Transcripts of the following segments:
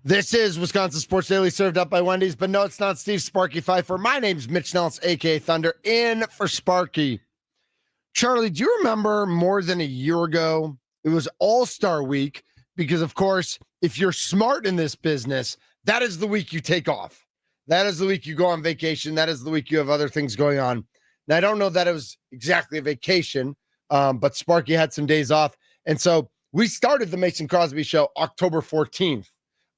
This is Wisconsin Sports Daily, served up by Wendy's, but no, it's not Steve Sparky Pfeiffer. My name's Mitch Nelles, a.k.a. Thunder, in for Sparky. Charlie, do you remember more than a year ago, it was All-Star Week, because, of course, if you're smart in this business, that is the week you take off. That is the week you go on vacation. That is the week you have other things going on. Now, I don't know that it was exactly a vacation, but Sparky had some days off. And so we started the Mason Crosby Show October 14th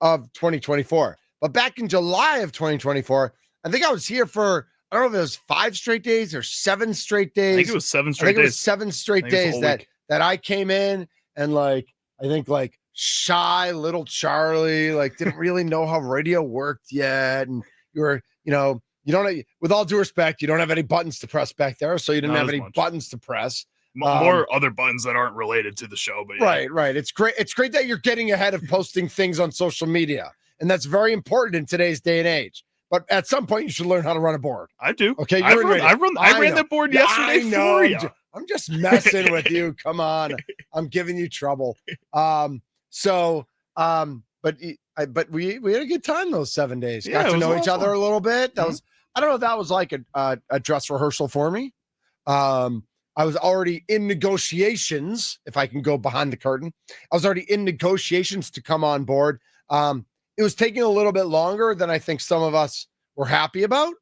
of 2024. But back in July of 2024, I think I was here for, I don't know if it was 5 straight days or 7 straight days. I think it was 7 straight days. It was 7 straight days that I came in and I think shy little Charlie, didn't really know how radio worked yet. And you were, you don't, with all due respect, you don't have any buttons to press back there. So you didn't have any buttons to press. More other buttons that aren't related to the show. But yeah. Right. It's great. It's great that you're getting ahead of posting things on social media. And that's very important in today's day and age. But at some point, you should learn how to run a board. I do. Okay, I ran that board yesterday for you. I'm just messing with you. Come on, I'm giving you trouble. But we had a good time those 7 days. Got to know each other a little bit. That was, I don't know if that was like a dress rehearsal for me. I was already in negotiations, if I can go behind the curtain. I was already in negotiations to come on board. It was taking a little bit longer than I think some of us were happy about.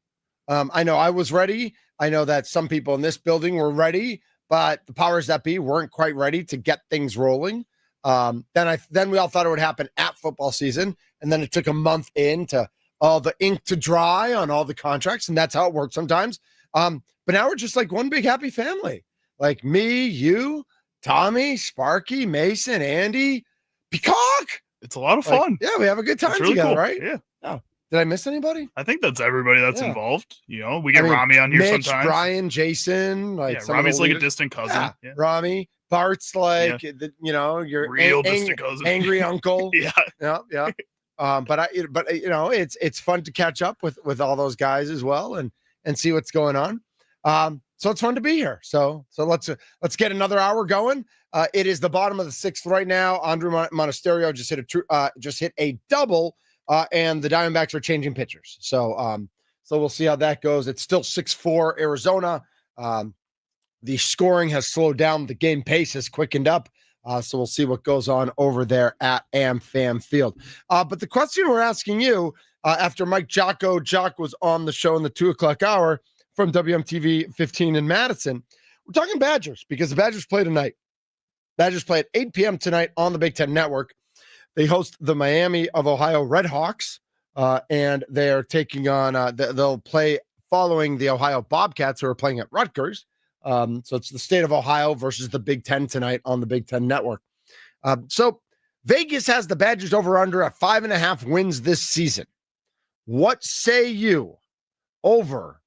I know I was ready. I know that some people in this building were ready, but the powers that be weren't quite ready to get things rolling. Then we all thought it would happen at football season, and then it took a month in to all the ink to dry on all the contracts, and that's how it works sometimes. But now we're just like one big happy family. Like me, you, Tommy, Sparky, Mason, Andy, Peacock. It's a lot of fun. We have a good time really together, cool. Right? Yeah. Oh, did I miss anybody? I think that's everybody that's involved. We get Rami on here Mitch, sometimes. Brian, Jason. Rami's like a distant cousin. Yeah. Rami. Bart's your real distant cousin. Angry uncle. Yeah. It's fun to catch up with all those guys as well and see what's going on. So it's fun to be here. So let's get another hour going. It is the bottom of the 6th right now. Andre Monasterio just hit a double, and the Diamondbacks are changing pitchers. So we'll see how that goes. It's still 6-4 Arizona. The scoring has slowed down. The game pace has quickened up. So we'll see what goes on over there at AmFam Field. But the question we're asking you after Mike Jock was on the show in the 2:00 hour from WMTV 15 in Madison, we're talking Badgers because the Badgers play tonight. Badgers play at 8 p.m. tonight on the Big Ten Network. They host the Miami of Ohio Redhawks, and they are taking on, they'll play following the Ohio Bobcats, who are playing at Rutgers. So it's the state of Ohio versus the Big Ten tonight on the Big Ten Network. So Vegas has the Badgers over under at 5.5 wins this season. What say you? Over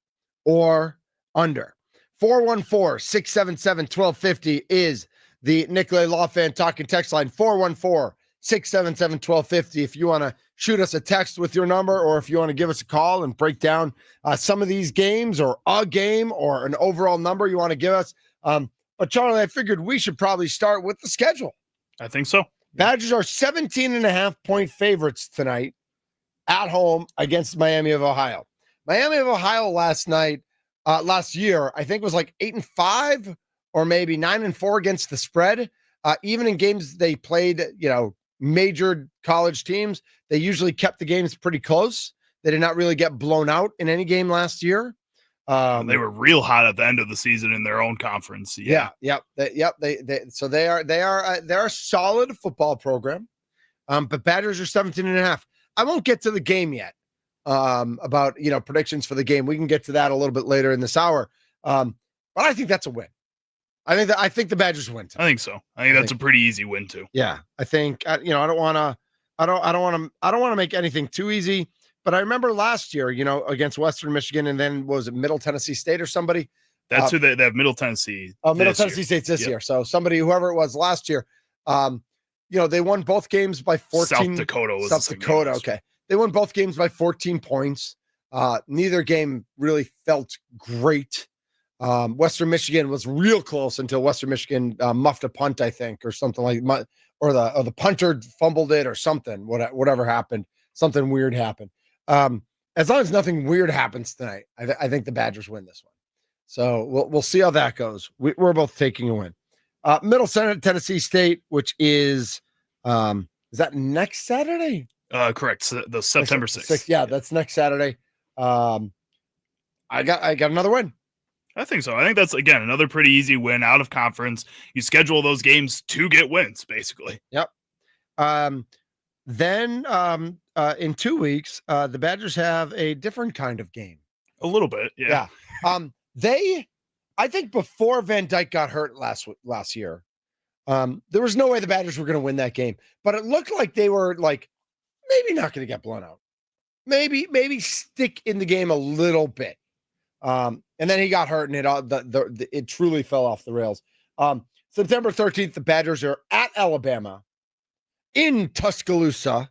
or under? 414-677-1250 is the Nicolay Law Fan Talking text line. 414-677-1250 if you want to shoot us a text with your number, or if you want to give us a call and break down some of these games or a game or an overall number you want to give us. But Charlie, I figured we should probably start with the schedule. I think so. Badgers are 17.5-point favorites tonight at home against Miami of Ohio. Miami of Ohio last year, I think was 8-5 or maybe 9-4 against the spread. Even in games they played, major college teams, they usually kept the games pretty close. They did not really get blown out in any game last year. They were real hot at the end of the season in their own conference. They're a solid football program. But Badgers are 17.5. I won't get to the game yet. About predictions for the game. We can get to that a little bit later in this hour. But I think that's a win. I think the Badgers win tonight. I think so. I think that's a pretty easy win too. Yeah, I think I don't want to make anything too easy. But I remember last year, against Western Michigan, and then was it Middle Tennessee State or somebody? That's who they have. Middle Tennessee. Oh, Middle Tennessee State's this year. So whoever it was last year, they won both games by 14. South Dakota was South Dakota. Okay. They won both games by 14 points. Neither game really felt great. Western Michigan was real close until Western Michigan muffed a punt, I think, or something or the punter fumbled it or something. Whatever happened, something weird happened. As long as nothing weird happens tonight, I think the Badgers win this one. So we'll see how that goes. We're both taking a win. Middle Senate, Tennessee State, which is that next Saturday? Correct. So the September 6th. Yeah, that's next Saturday. I got another win. I think so. I think that's, again, another pretty easy win out of conference. You schedule those games to get wins, basically. Yep. Then in 2 weeks, the Badgers have a different kind of game. A little bit, yeah. I think before Van Dyke got hurt last year, there was no way the Badgers were going to win that game. But it looked like they were like maybe not going to get blown out. Maybe stick in the game a little bit. And then he got hurt, and it truly fell off the rails. September 13th, the Badgers are at Alabama in Tuscaloosa,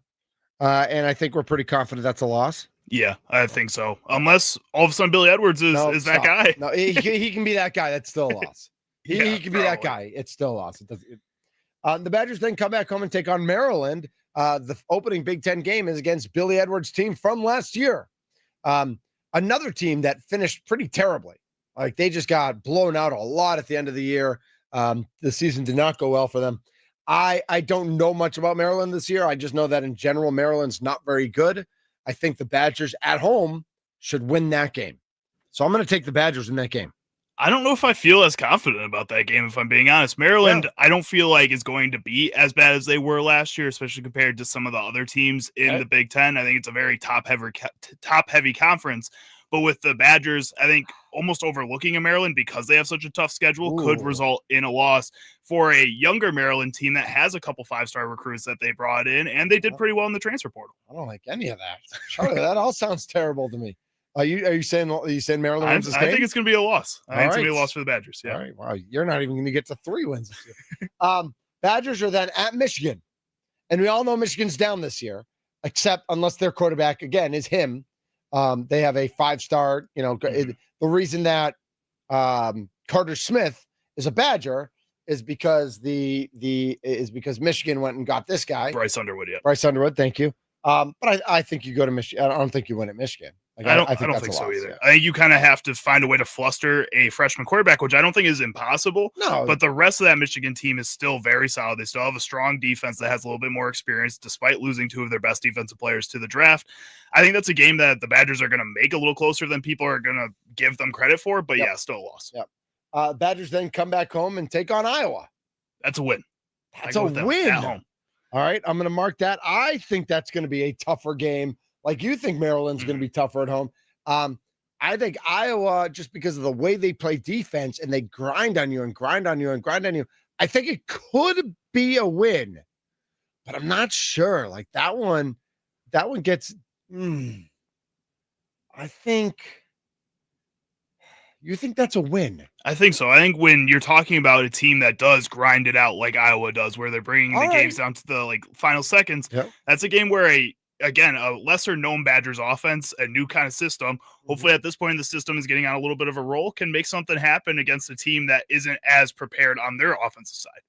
and I think we're pretty confident that's a loss. Yeah, I think so. Unless all of a sudden Billy Edwards is that guy. No, he can be that guy. That's still a loss. He can be that guy. It's still a loss. The Badgers then come back home and take on Maryland. The opening Big Ten game is against Billy Edwards' team from last year. Another team that finished pretty terribly. Like they just got blown out a lot at the end of the year. The season did not go well for them. I don't know much about Maryland this year. I just know that in general, Maryland's not very good. I think the Badgers at home should win that game. So I'm going to take the Badgers in that game. I don't know if I feel as confident about that game, if I'm being honest. Maryland, I don't feel like is going to be as bad as they were last year, especially compared to some of the other teams in the Big Ten. I think it's a very top-heavy conference. But with the Badgers, I think almost overlooking a Maryland because they have such a tough schedule could result in a loss for a younger Maryland team that has a couple 5-star recruits that they brought in, and they did pretty well in the transfer portal. I don't like any of that. Charlie, that all sounds terrible to me. Are you saying Maryland wins this game? I think it's going to be a loss. I think it's going to be a loss for the Badgers. Yeah. All right. Wow. You're not even going to get to 3 wins this year. Badgers are then at Michigan, and we all know Michigan's down this year, except unless their quarterback again is him. They have a 5-star. The reason that Carter Smith is a Badger is because because Michigan went and got this guy, Bryce Underwood. Yeah, Bryce Underwood. Thank you. But I think you go to Michigan. I don't think you win at Michigan. I don't think so either. Yeah. I think you kind of have to find a way to fluster a freshman quarterback, which I don't think is impossible. No, but the rest of that Michigan team is still very solid. They still have a strong defense that has a little bit more experience, despite losing 2 of their best defensive players to the draft. I think that's a game that the Badgers are going to make a little closer than people are going to give them credit for. But yeah, still a loss. Yep. Badgers then come back home and take on Iowa. That's a win. That's a win at home. All right, I'm going to mark that. I think that's going to be a tougher game. Like you think Maryland's going to be tougher at home. I think Iowa, just because of the way they play defense and they grind on you and grind on you and grind on you, I think it could be a win, but I'm not sure. Like that one gets. I think. You think that's a win? I think so. I think when you're talking about a team that does grind it out like Iowa does, where they're bringing the games down to the final seconds, that's a game where a lesser known Badgers offense, a new kind of system, hopefully at this point the system is getting on a little bit of a roll, can make something happen against a team that isn't as prepared on their offensive side.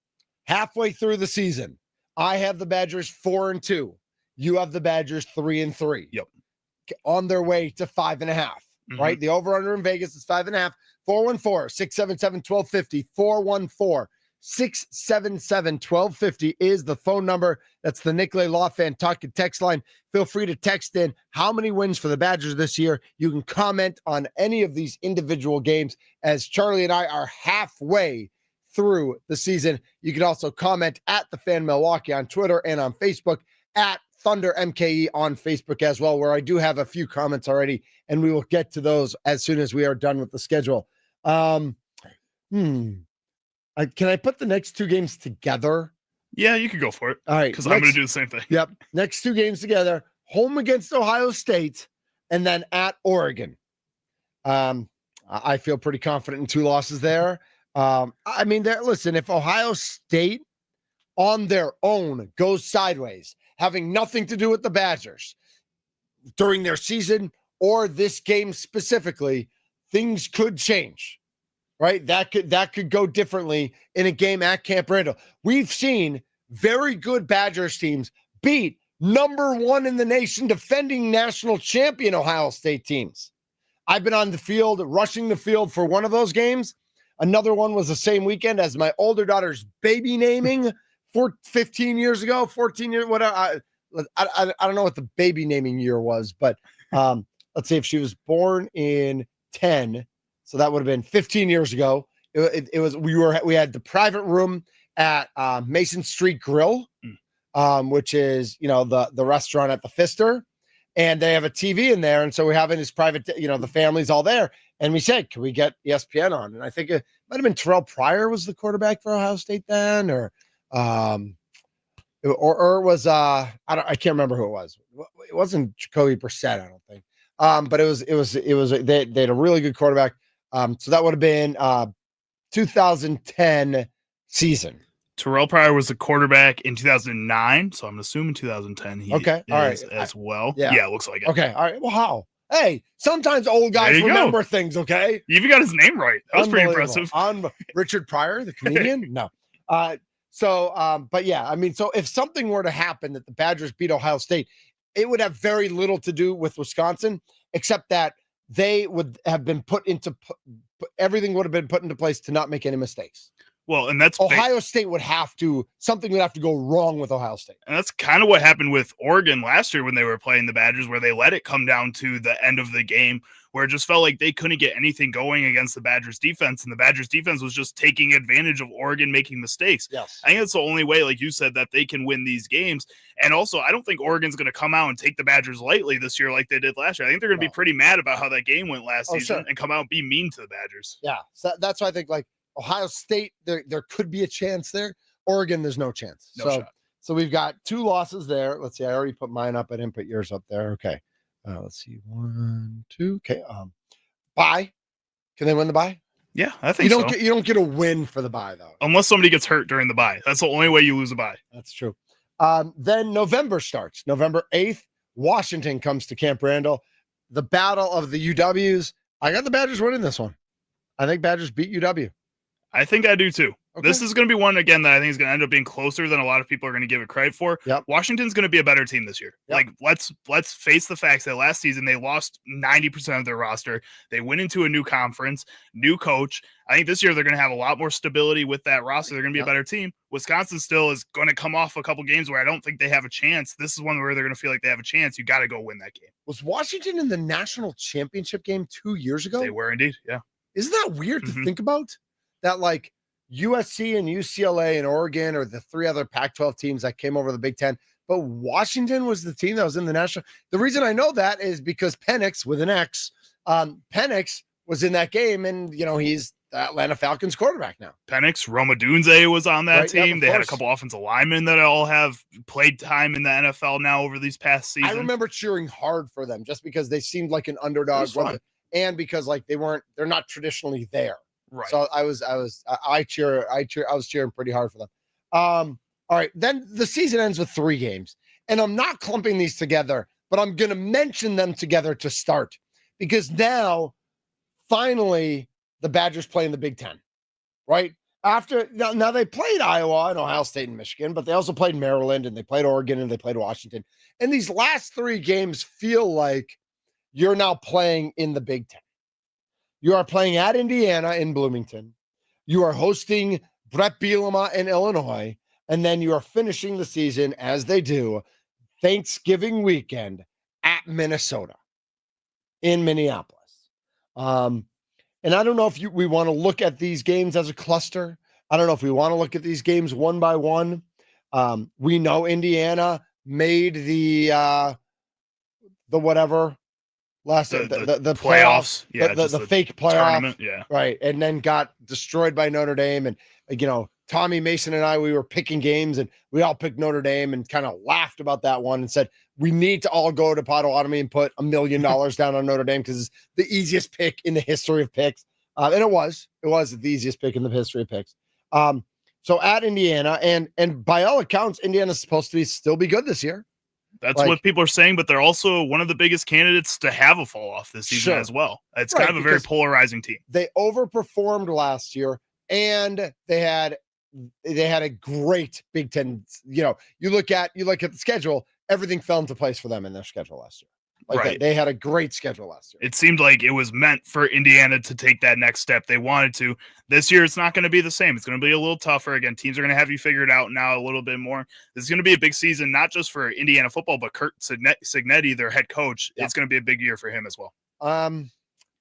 Halfway through the season, I have the Badgers 4-2. You have the Badgers 3-3. Yep. On their way to 5.5. Right? The over-under in Vegas is 5.5. 414-677-1250. 414-677-1250 is the phone number. That's the Nicolay Law Fan Talk and Text line. Feel free to text in how many wins for the Badgers this year. You can comment on any of these individual games as Charlie and I are halfway through the season. You can also comment at the Fan Milwaukee on Twitter and on Facebook, at Thunder MKE on Facebook as well, where I do have a few comments already, and we will get to those as soon as we are done with the schedule. Can I put the next 2 games together? Yeah, you could go for it. All right. Because I'm going to do the same thing. Yep. Next 2 games together, home against Ohio State and then at Oregon. I feel pretty confident in 2 losses there. Listen, if Ohio State on their own goes sideways, having nothing to do with the Badgers during their season or this game specifically, things could change. right? That could go differently in a game at Camp Randall. We've seen very good Badgers teams beat number 1 in the nation, defending national champion Ohio State teams. I've been on the field, rushing the field for one of those games. Another one was the same weekend as my older daughter's baby naming 15 years ago, 14 years, whatever. I don't know what the baby naming year was, but let's say if she was born in 10, so that would have been 15 years ago. It was we had the private room at Mason Street Grill, which is the restaurant at the Pfister, and they have a TV in there, and so we're having this private, the family's all there, and we said, can we get ESPN on? And I think it might have been Terrell Pryor was the quarterback for Ohio State then, or it was I can't remember who it was. It wasn't Jacoby Brissett, I don't think. But it was they had a really good quarterback. So that would have been 2010 season. Terrell Pryor was the quarterback in 2009, so I'm assuming 2010 he is as well. Yeah, it looks like it. Okay, all right. Well, how? Hey, sometimes old guys remember things, okay? You even got his name right. That was pretty impressive. Richard Pryor, the comedian? No. But yeah, I mean, so if something were to happen that the Badgers beat Ohio State, it would have very little to do with Wisconsin, except that they would have been everything would have been put into place to not make any mistakes. Well, and that's Ohio State something would have to go wrong with Ohio State. And that's kind of what happened with Oregon last year when they were playing the Badgers, where they let it come down to the end of the game, where it just felt like they couldn't get anything going against the Badgers defense. And the Badgers defense was just taking advantage of Oregon making mistakes. Yes. I think that's the only way, like you said, that they can win these games. And also, I don't think Oregon's going to come out and take the Badgers lightly this year like they did last year. I think they're going to be pretty mad about how that game went last season and come out and be mean to the Badgers. Yeah. So that's why I think, like, Ohio State, there could be a chance there. Oregon, there's no chance. No shot. So we've got 2 losses there. Let's see. I already put mine up. I didn't put yours up there. Okay. Let's see. 1, 2. Okay. Bye. Can they win the bye? Yeah, I think so. You don't get a win for the bye, though. Unless somebody gets hurt during the bye. That's the only way you lose a bye. That's true. Then November starts. November 8th, Washington comes to Camp Randall. The battle of the UWs. I got the Badgers winning this one. I think Badgers beat UW. I think I do too. Okay. This is going to be one, again, that I think is going to end up being closer than a lot of people are going to give it credit for. Yep. Washington's going to be a better team this year. Yep. Like, let's face the facts that last season they lost 90% of their roster. They went into a new conference, new coach. I think this year they're going to have a lot more stability with that roster. They're going to be a better team. Wisconsin still is going to come off a couple games where I don't think they have a chance. This is one where they're going to feel like they have a chance. You got to go win that game. Was Washington in the national championship game 2 years ago? They were indeed, yeah. Isn't that weird to think about? That, like, USC and UCLA and Oregon are the 3 other Pac-12 teams that came over the Big Ten, but Washington was the team that was in the national. The reason I know that is because Penix, with an X, Penix was in that game, and he's the Atlanta Falcons quarterback now. Penix, Roma Dunze was on that team. Yeah, they had a couple offensive linemen that all have played time in the NFL now over these past seasons. I remember cheering hard for them just because they seemed like an underdog, and because they're not traditionally there. Right. So I was cheering pretty hard for them. All right. Then the season ends with 3 games, and I'm not clumping these together, but I'm going to mention them together to start, because now finally the Badgers play in the Big Ten, right? Now they played Iowa and Ohio State and Michigan, but they also played Maryland, and they played Oregon, and they played Washington. And these last 3 games feel like you're now playing in the Big Ten. You are playing at Indiana in Bloomington. You are hosting Brett Bielema in Illinois. And then you are finishing the season, as they do, Thanksgiving weekend at Minnesota in Minneapolis. And I don't know if we want to look at these games as a cluster. I don't know if we want to look at these games one by one. We know Indiana made the whatever. The playoffs, the fake playoff, right, and then got destroyed by Notre Dame. And Tommy Mason and I, we were picking games, and we all picked Notre Dame and kind of laughed about that one and said we need to all go to Potawatomi and put $1 million down on Notre Dame because it's the easiest pick in the history of picks, and it was the easiest pick in the history of picks. So at Indiana, and by all accounts, Indiana's supposed to still be good this year. That's what people are saying, but they're also one of the biggest candidates to have a fall off this season as well. It's kind of a very polarizing team. They overperformed last year, and they had a great Big Ten. You look at the schedule, everything fell into place for them in their schedule last year. They had a great schedule last year. It seemed like it was meant for Indiana to take that next step. They wanted to. This year, it's not going to be the same. It's going to be a little tougher. Again, teams are going to have you figured out now a little bit more. This is going to be a big season, not just for Indiana football, but Kurt Cignetti, their head coach. Yep. It's going to be a big year for him as well. I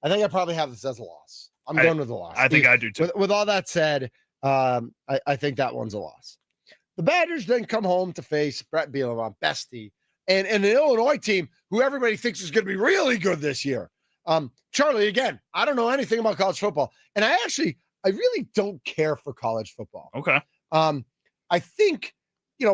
think I probably have this as a loss. I'm going with the loss. I think I do too. With all that said, I think that one's a loss. The Badgers then come home to face Brett Bielema, bestie, and an Illinois team who everybody thinks is going to be really good this year. Charlie, again, I don't know anything about college football, and I really don't care for college football. Okay. I think,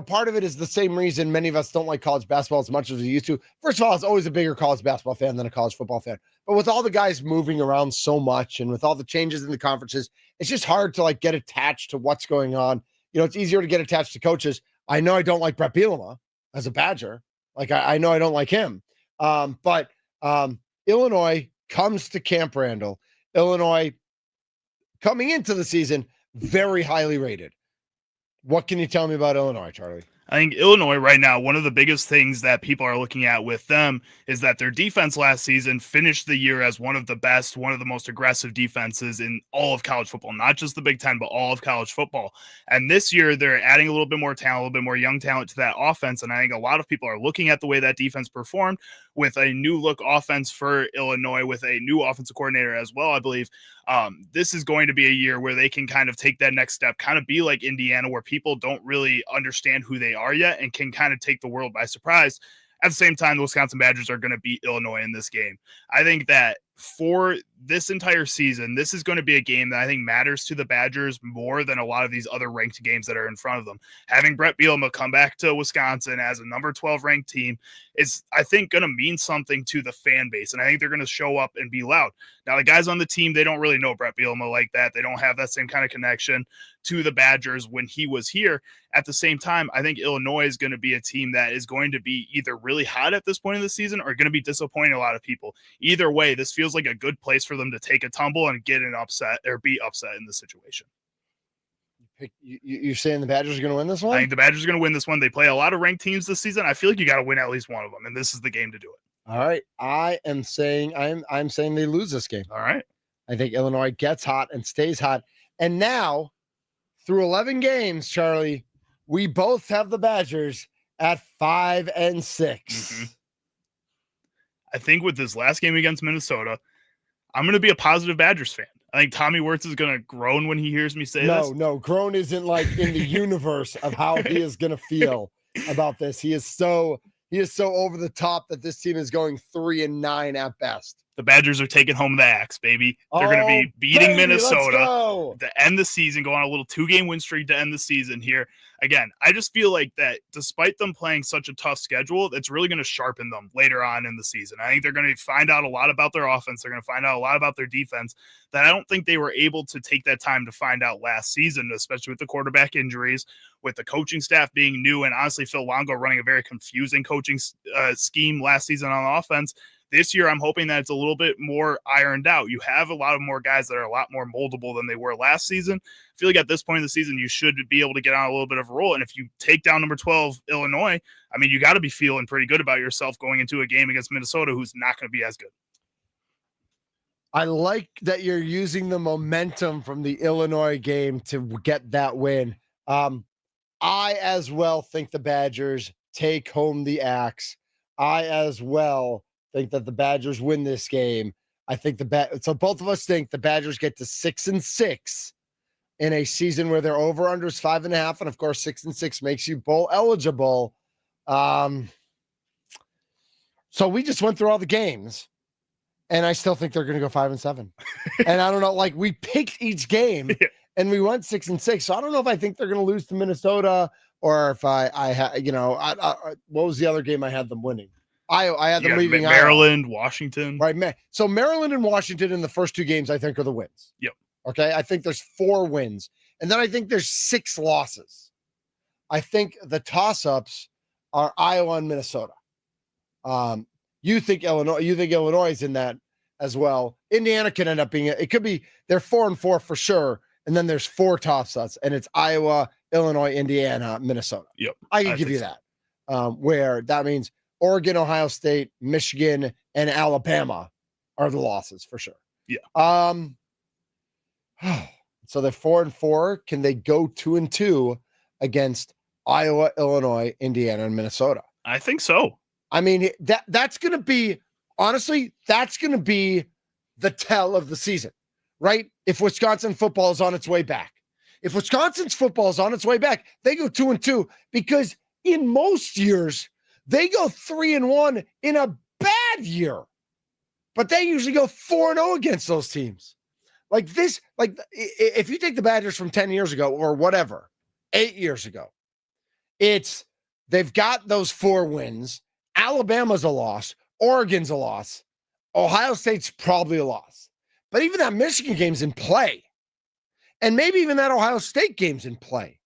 part of it is the same reason many of us don't like college basketball as much as we used to. First of all, I was always a bigger college basketball fan than a college football fan. But with all the guys moving around so much and with all the changes in the conferences, it's just hard to get attached to what's going on. It's easier to get attached to coaches. I know I don't like Brett Bielema as a Badger. I know I don't like him. But Illinois comes to Camp Randall. Illinois coming into the season, very highly rated. What can you tell me about Illinois, Charlie? I think Illinois right now, one of the biggest things that people are looking at with them is that their defense last season finished the year as one of the best, one of the most aggressive defenses in all of college football, not just the Big Ten, but all of college football. And this year they're adding a little bit more talent, a little bit more young talent to that offense. And I think a lot of people are looking at the way that defense performed with a new look offense for Illinois, with a new offensive coordinator as well, I believe. This is going to be a year where they can kind of take that next step, kind of be like Indiana, where people don't really understand who they are yet and can kind of take the world by surprise. At the same time, the Wisconsin Badgers are going to beat Illinois in this game. I think that for this entire season, this is going to be a game that I think matters to the Badgers more than a lot of these other ranked games that are in front of them. Having Brett Bielema come back to Wisconsin as a number 12 ranked team is, I think, going to mean something to the fan base, and I think they're going to show up and be loud. Now, the guys on the team, they don't really know Brett Bielema like that. They don't have that same kind of connection to the Badgers when he was here. At the same time, I think Illinois is going to be a team that is going to be either really hot at this point in the season or going to be disappointing a lot of people. Either way, this feels like a good place for them to take a tumble and get an upset or be upset in the situation. You're saying the Badgers are going to win this one? I think the Badgers are going to win this one. They play a lot of ranked teams this season. I feel like you got to win at least one of them, and this is the game to do it. All right. I'm saying they lose this game. All right. I think Illinois gets hot and stays hot. And now, through 11 games, Charlie, we both have the Badgers at 5-6. Mm-hmm. I think with this last game against Minnesota, I'm going to be a positive Badgers fan. I think Tommy Wirtz is going to groan when he hears me say this. No, groan isn't in the universe of how he is going to feel about this. He is so over the top that this team is going 3-9 at best. The Badgers are taking home the axe, baby. They're going to be beating Minnesota to end the season, go on a little 2-game win streak to end the season here. Again, I just feel like that despite them playing such a tough schedule, it's really going to sharpen them later on in the season. I think they're going to find out a lot about their offense. They're going to find out a lot about their defense that I don't think they were able to take that time to find out last season, especially with the quarterback injuries, with the coaching staff being new, and honestly, Phil Longo running a very confusing coaching scheme last season on offense. This year, I'm hoping that it's a little bit more ironed out. You have a lot of more guys that are a lot more moldable than they were last season. I feel like at this point in the season, you should be able to get on a little bit of a roll. And if you take down number 12, Illinois, I mean, you got to be feeling pretty good about yourself going into a game against Minnesota, who's not going to be as good. I like that you're using the momentum from the Illinois game to get that win. I as well think the Badgers take home the axe. I as well think that the Badgers win this game. I think so both of us think the Badgers get to 6-6 in a season where their over/under is 5.5, and of course 6-6 makes you bowl eligible. So we just went through all the games, and I still think they're going to go 5-7. And I don't know, we picked each game, and we went 6-6. So I don't know if I think they're going to lose to Minnesota, or if what was the other game I had them winning? I had them leaving Maryland, Washington. Right. So Maryland and Washington in the first two games, I think, are the wins. Yep. Okay. I think there's 4 wins. And then I think there's 6 losses. I think the toss-ups are Iowa and Minnesota. You think Illinois is in that as well. Indiana can end up being it could be they're 4-4 for sure, and then there's 4 toss ups, and it's Iowa, Illinois, Indiana, Minnesota. Yep, I can give you that. Where that means Oregon, Ohio State, Michigan, and Alabama are the losses for sure. Yeah. So they're 4-4. Can they go 2-2 against Iowa, Illinois, Indiana, and Minnesota? I think so. I mean, that's going to be, honestly, that's going to be the tell of the season, right? If Wisconsin football is on its way back. If Wisconsin's football is on its way back, they go 2-2 because in most years, they go 3-1 in a bad year. But they usually go 4-0 against those teams. Like this, like if you take the Badgers from 10 years ago or whatever, 8 years ago, they've got those 4 wins. Alabama's a loss. Oregon's a loss. Ohio State's probably a loss. But even that Michigan game's in play. And maybe even that Ohio State game's in play.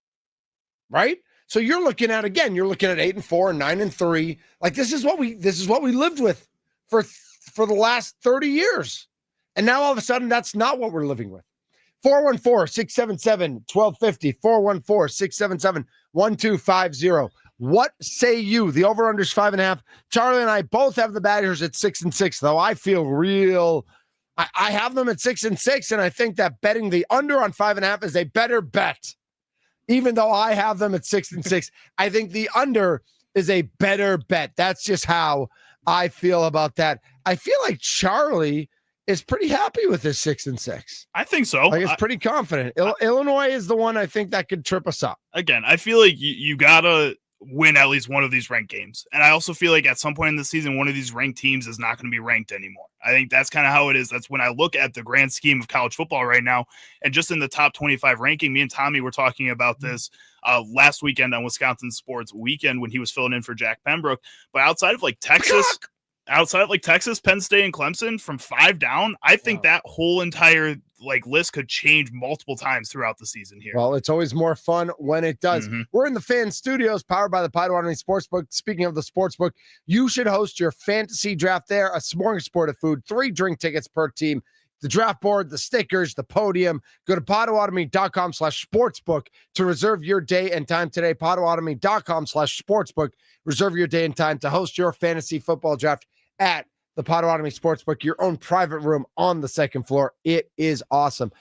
Right? So you're looking at 8-4 and 9-3. Like this is what we lived with for the last 30 years. And now all of a sudden that's not what we're living with. 414-677-1250. 414-677-1250. What say you? The over-under is 5.5. Charlie and I both have the Badgers at 6-6, though I feel I have them at 6-6, and I think that betting the under on 5.5 is a better bet. Even though I have them at 6-6, I think the under is a better bet. That's just how I feel about that. I feel like Charlie is pretty happy with his 6-6. I think so. Like it's pretty confident. Illinois is the one I think that could trip us up. Again, I feel like you gotta win at least one of these ranked games. And I also feel like at some point in the season, one of these ranked teams is not going to be ranked anymore. I think that's kind of how it is. That's when I look at the grand scheme of college football right now. And just in the top 25 ranking, me and Tommy were talking about this last weekend on Wisconsin Sports Weekend when he was filling in for Jack Pembroke. But outside of like Texas, Penn State, and Clemson from 5 down, I think that whole entire list could change multiple times throughout the season here. Well, it's always more fun when it does. Mm-hmm. We're in the Fan Studios powered by the Potawatomi Sportsbook. Speaking of the Sportsbook, you should host your fantasy draft there. A smorgasbord of food, 3 drink tickets per team, the draft board, the stickers, the podium. Go to Potawatomi.com/sportsbook to reserve your day and time today. Potawatomi.com/sportsbook. Reserve your day and time to host your fantasy football draft at the Potawatomi Sportsbook, your own private room on the second floor. It is awesome.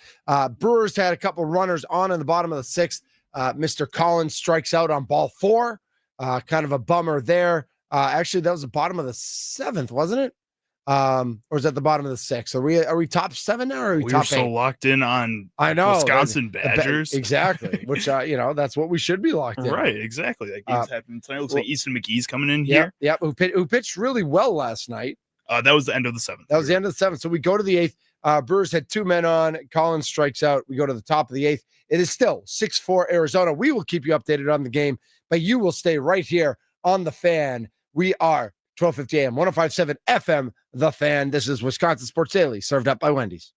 Brewers had a couple runners on in the bottom of the 6th. Mr. Collins strikes out on ball 4. Kind of a bummer there. Actually, that was the bottom of the 7th, wasn't it? Or is that the bottom of the 6th? Are we top 7 now, or are we top 8? We're so locked in on Wisconsin Badgers. Exactly. Which, that's what we should be locked in. Right, exactly. That game's happening tonight. Looks like Easton McGee's coming in here. Yeah, who pitched really well last night. That was the end of the 7th. That was the end of the 7th. So we go to the 8th. Brewers had 2 men on. Collins strikes out. We go to the top of the 8th. It is still 6-4 Arizona. We will keep you updated on the game, but you will stay right here on The Fan. We are 1250 AM, 105.7 FM, The Fan. This is Wisconsin Sports Daily, served up by Wendy's.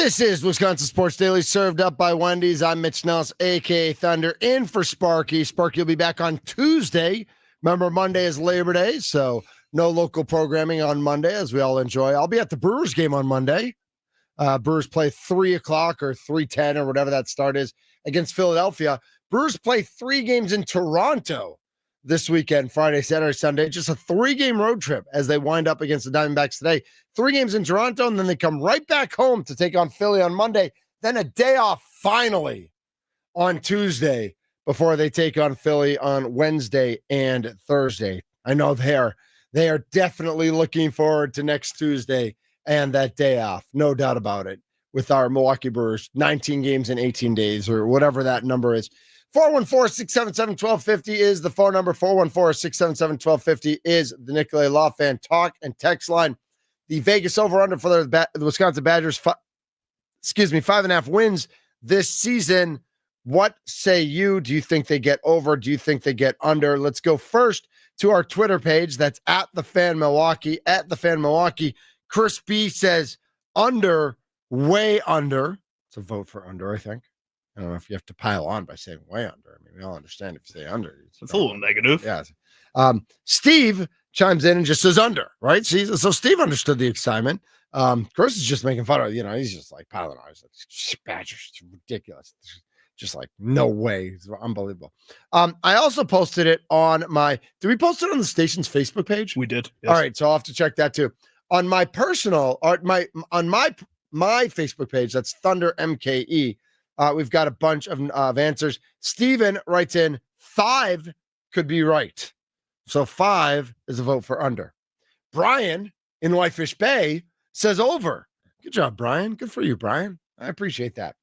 This is Wisconsin Sports Daily, served up by Wendy's. I'm Mitch Nelles, a.k.a. Thunder, in for Sparky. Sparky will be back on Tuesday. Remember, Monday is Labor Day, so no local programming on Monday, as we all enjoy. I'll be at the Brewers game on Monday. Brewers play 3 o'clock or 3:10 or whatever that start is against Philadelphia. Brewers play 3 games in Toronto this weekend, Friday, Saturday, Sunday. Just a 3-game road trip as they wind up against the Diamondbacks today. 3 games in Toronto, and then they come right back home to take on Philly on Monday. Then a day off finally on Tuesday before they take on Philly on Wednesday and Thursday. I know they are definitely looking forward to next Tuesday and that day off. No doubt about it. With our Milwaukee Brewers, 19 games in 18 days or whatever that number is. 414-677-1250 is the phone number. 414-677-1250 is the Nicolay Law Fan talk and text line. The Vegas over-under for the Wisconsin Badgers, 5.5 wins this season. What say you? Do you think they get over? Do you think they get under? Let's go first to our Twitter page. That's at the Fan Milwaukee. At the Fan Milwaukee. Chris B says under, way under. It's a vote for under, I think. I don't know if you have to pile on by saying way under. I mean, we all understand if you say under. It's a little negative. Yeah. Steve chimes in and just says under, right? So Steve understood the excitement. Chris is just making fun of, he's just like piling on. He's like, Badgers, it's ridiculous. Just like, no way. It's unbelievable. I also posted it on did we post it on the station's Facebook page? We did. Yes. All right. So I'll have to check that too. On my personal, or my Facebook page, that's Thunder MKE. We've got a bunch of answers. Steven writes in 5 could be right. So 5 is a vote for under. Brian in Whitefish Bay says over. Good job, Brian. Good for you, Brian. I appreciate that.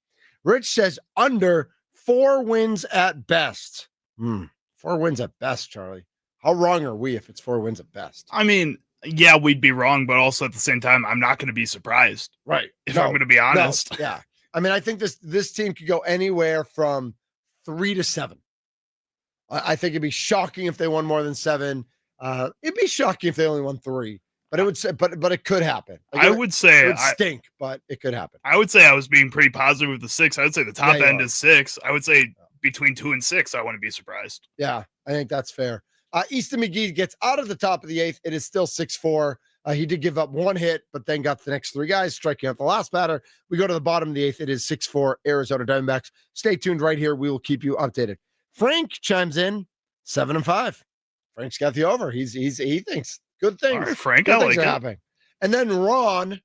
Rich says under, 4 wins at best. 4 wins at best, Charlie. How wrong are we if it's 4 wins at best? I mean, yeah, we'd be wrong, but also at the same time, I'm not going to be surprised. Right. If I'm going to be honest. No, yeah. I mean, I think this team could go anywhere from 3 to 7. I think it'd be shocking if they won more than 7. It'd be shocking if they only won 3. But it would say, but it could happen. Like I would say it would stink, but it could happen. I would say I was being pretty positive with the 6. I would say the top end is 6. I would say between 2 and 6, I wouldn't be surprised. Yeah, I think that's fair. Easton McGee gets out of the top of the 8th. It is still 6-4. He did give up 1 hit, but then got the next 3 guys, striking out the last batter. We go to the bottom of the 8th. It is 6-4 Arizona Diamondbacks. Stay tuned right here. We will keep you updated. Frank chimes in 7-5. Frank's got the over. He thinks good things. All right, Frank, good I things like are it. happening. And then Ron,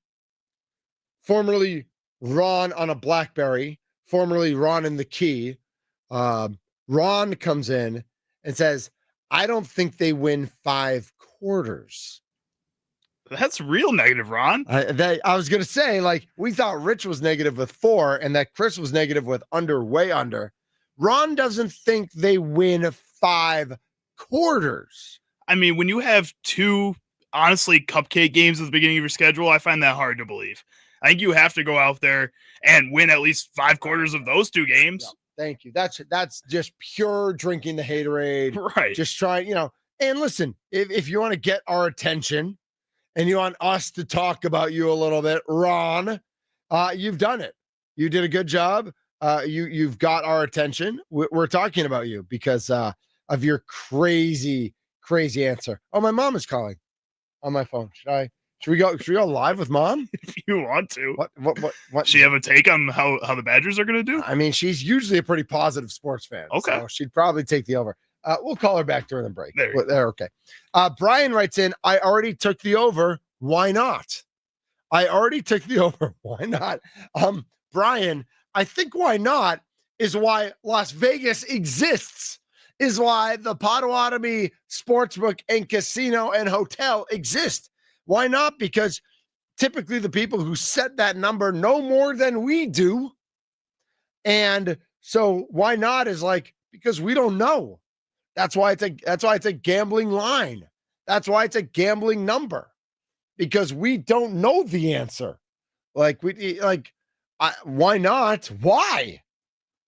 formerly Ron on a BlackBerry, formerly Ron in the Key. Ron comes in and says, I don't think they win 5 quarters. That's real negative, Ron. I was going to say, like, we thought Rich was negative with 4 and that Chris was negative with under, way under. Ron doesn't think they win 5 quarters. I mean, when you have 2, honestly, cupcake games at the beginning of your schedule, I find that hard to believe. I think you have to go out there and win at least 5 quarters of those 2 games. Yeah, thank you. That's just pure drinking the haterade. Right. Just trying, and listen, if you want to get our attention and you want us to talk about you a little bit, Ron, you've done it. You did a good job. You've got our attention. We're talking about you because of your crazy answer. Oh, my mom is calling on my phone. Should we go live with mom? If you want to. What? She have a take on how the Badgers are going to do? I mean, she's usually a pretty positive sports fan. Okay. So she'd probably take the over. We'll call her back during the break. There. Okay. Brian writes in, I already took the over. Why not? I already took the over. Why not? Brian, I think why not is why Las Vegas exists, is why the Potawatomi Sportsbook and Casino and Hotel exist. Why not? Because typically the people who set that number know more than we do. And so why not is like, because we don't know. That's why it's a gambling line. That's why it's a gambling number, because we don't know the answer. Why not? Why?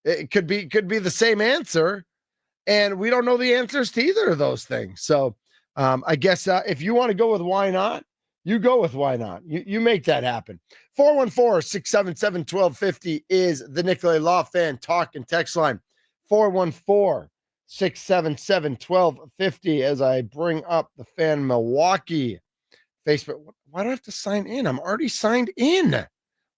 It could be the same answer, and we don't know the answers to either of those things. So I guess if you want to go with why not, You go with why not. You make that happen. 414-677-1250 is the Nicolay Law Fan talk and text line. 414-677-1250 as I bring up the Fan Milwaukee Facebook. Why do I have to sign in? I'm already signed in.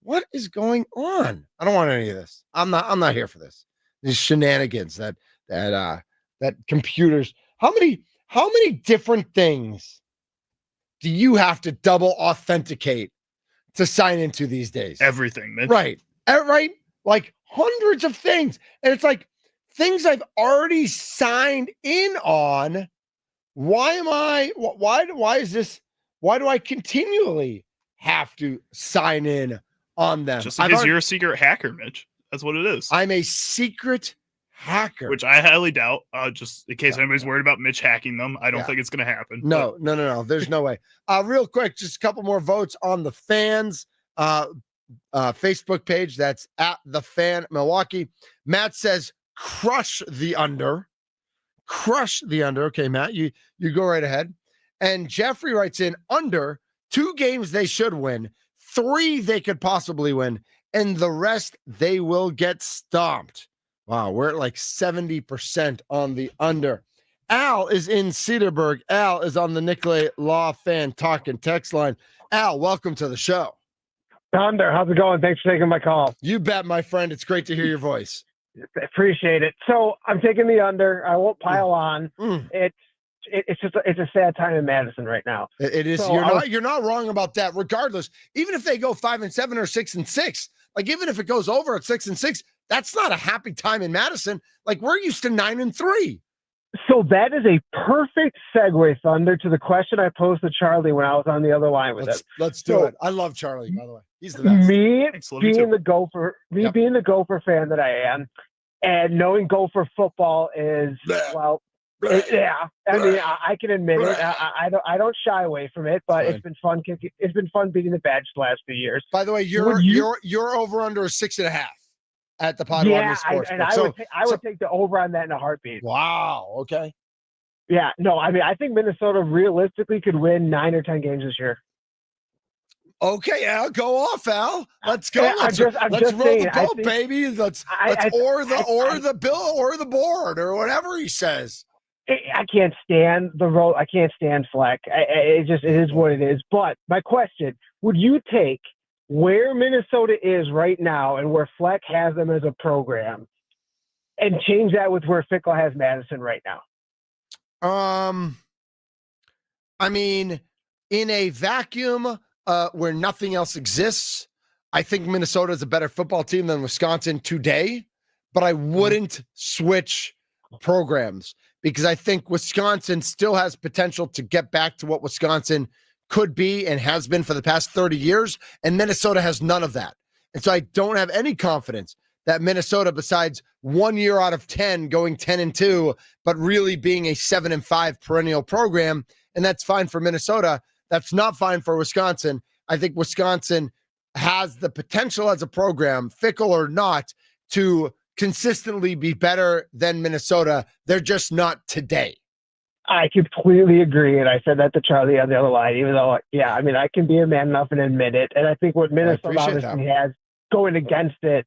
What is going on? I don't want any of this. I'm not here for this. These shenanigans that computers. How many different things do you have to double authenticate to sign into these days? Everything, Mitch. Right. Right. Like hundreds of things. And it's like things I've already signed in on. Why do I continually have to sign in on them? Just because you're a secret hacker, Mitch. That's what it is. I'm a secret hacker. Which I highly doubt. Just in case anybody's worried about Mitch hacking them, I don't think it's going to happen. No. There's no way. Real quick, just a couple more votes on the fans Facebook page. That's at the Fan Milwaukee. Matt says, crush the under. Crush the under. Okay, Matt, you go right ahead. And Jeffrey writes in under 2 games they should win, 3 they could possibly win, and the rest they will get stomped. Wow, we're at like 70% on the under. Al is in Cedarburg. Al is on the Nicolay Law Fan talk and text line. Al, welcome to the show. Thunder, how's it going? Thanks for taking my call. You bet, my friend. It's great to hear your voice. Appreciate it. So I'm taking the under. I won't pile on. It's a sad time in Madison right now. It is. So you're not wrong about that. Regardless, even if they go 5-7 or 6-6, like even if it goes over at 6-6, that's not a happy time in Madison. Like we're used to 9-3. So that is a perfect segue, Thunder, to the question I posed to Charlie when I was on the other line with him. Let's do it. I love Charlie, by the way. He's the best. Being the Gopher fan that I am, and knowing Gopher football is yeah. I mean, I can admit it. I don't shy away from it, but it's been fun. It's been fun beating the badge the last few years. By the way, you're over under 6.5 at the Potawatomi Sports. I would take the over on that in a heartbeat. Wow. Okay. Yeah. No, I mean, I think Minnesota realistically could win 9 or 10 games this year. Okay, Al, go off, Al. Let's go. Let's roll the boat, baby. Let's or the bill or the board or whatever he says. I can't stand the road. I can't stand Fleck. It is what it is. But my question: would you take where Minnesota is right now and where Fleck has them as a program, and change that with where Fickle has Madison right now? I mean, in a vacuum where nothing else exists, I think Minnesota is a better football team than Wisconsin today. But I wouldn't switch programs because I think Wisconsin still has potential to get back to what Wisconsin could be and has been for the past 30 years. And Minnesota has none of that. And so I don't have any confidence that Minnesota, besides 1 year out of 10 going 10-2, but really being a 7-5 perennial program. And that's fine for Minnesota. That's not fine for Wisconsin. I think Wisconsin has the potential as a program, fickle or not, to consistently be better than Minnesota. They're just not today. I completely agree. And I said that to Charlie on the other line, even though, yeah, I mean, I can be a man enough and admit it. And I think what Minnesota obviously has going against it,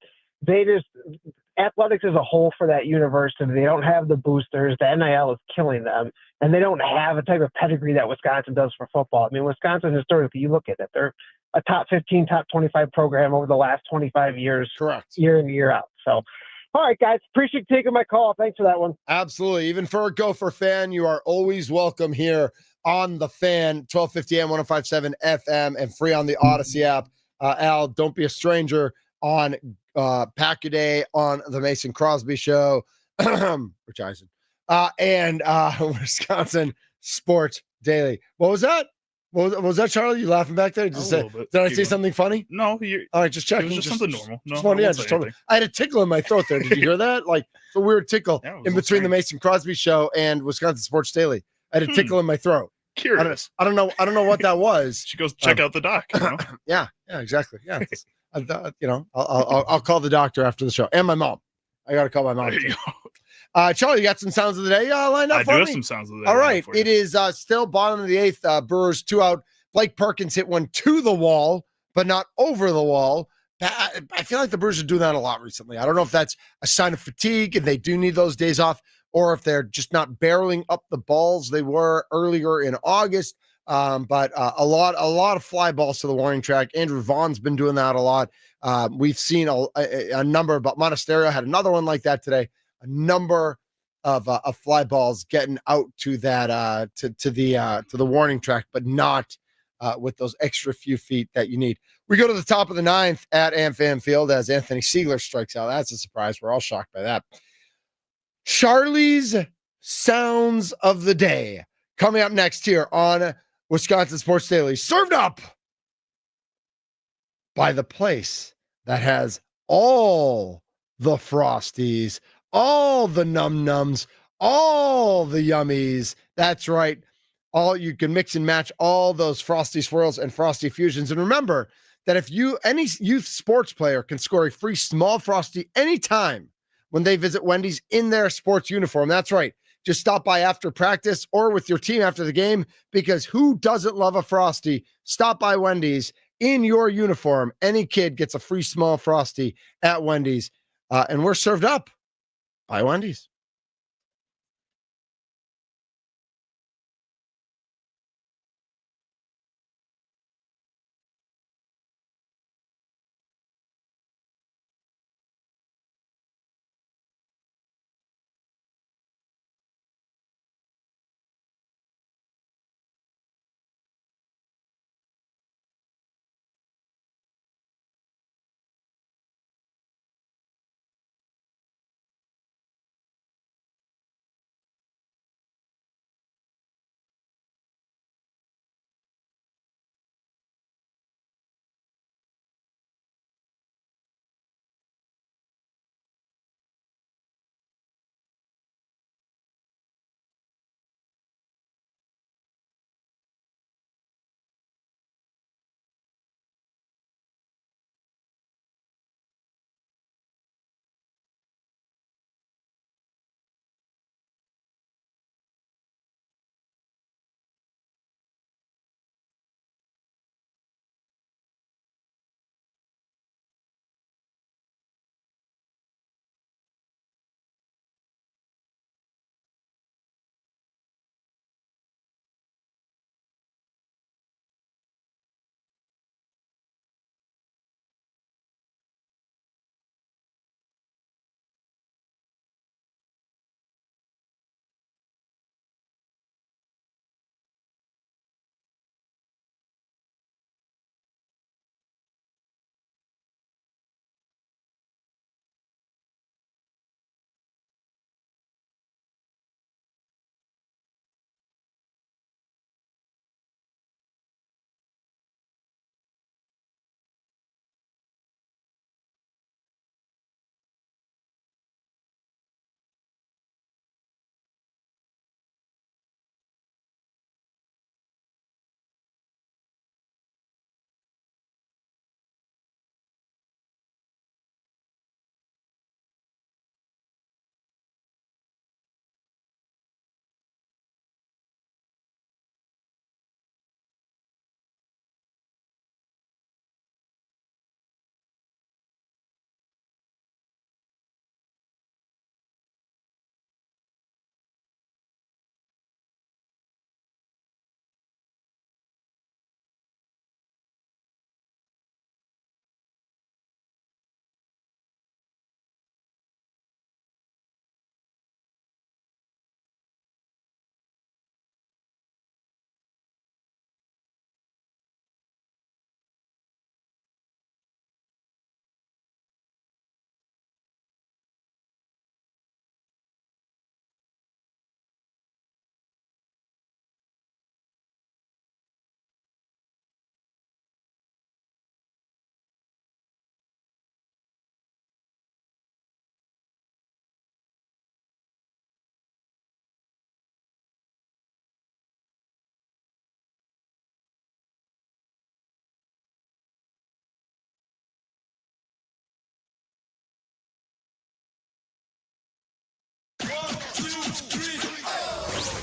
athletics as a whole for that university, they don't have the boosters. The NIL is killing them. And they don't have a type of pedigree that Wisconsin does for football. I mean, Wisconsin, historically, you look at it, they're a top 15, top 25 program over the last 25 years. Correct. Year in, year out. So, all right, guys, appreciate you taking my call. Thanks for that one. Absolutely. Even for a Gopher fan, you are always welcome here on the Fan, 1250 AM, 105.7 FM, and free on the Odyssey app. Al, don't be a stranger on Pack-A-Day on the Mason Crosby Show, Rich Eisen, and Wisconsin Sports Daily. What was that? What was that, Charlie? You laughing back there? Did I say something funny? No. All right, just checking. It was just something normal. Totally. I had a tickle in my throat there. Did you hear that? Like it's a weird tickle in between the Mason Crosby Show and Wisconsin Sports Daily. I had a tickle in my throat. Curious. I don't know what that was. She goes check out the doc. You know? Yeah, exactly. Yeah, I'll call the doctor after the show and my mom. I got to call my mom. There you go. Charlie, you got some sounds of the day lined up for me? I do have some sounds of the day. All right. It is still bottom of the 8th. Brewers 2 out. Blake Perkins hit one to the wall, but not over the wall. I feel like the Brewers are doing that a lot recently. I don't know if that's a sign of fatigue and they do need those days off, or if they're just not barreling up the balls they were earlier in August. But a lot of fly balls to the warning track. Andrew Vaughn's been doing that a lot. We've seen a number, but Monasterio had another one like that today. A number of fly balls getting out to that to the warning track, but not with those extra few feet that you need. We go to the top of the ninth at AmFam Field as Anthony Siegler strikes out. That's a surprise. We're all shocked by that. Charlie's Sounds of the Day coming up next here on Wisconsin Sports Daily, served up by the place that has all the Frosties, all the num-nums, all the yummies. That's right. All you can mix and match all those Frosty Swirls and Frosty Fusions. And remember that if any youth sports player can score a free small Frosty anytime when they visit Wendy's in their sports uniform, that's right. Just stop by after practice or with your team after the game, because who doesn't love a Frosty? Stop by Wendy's in your uniform. Any kid gets a free small Frosty at Wendy's, and we're served up by Wendy's.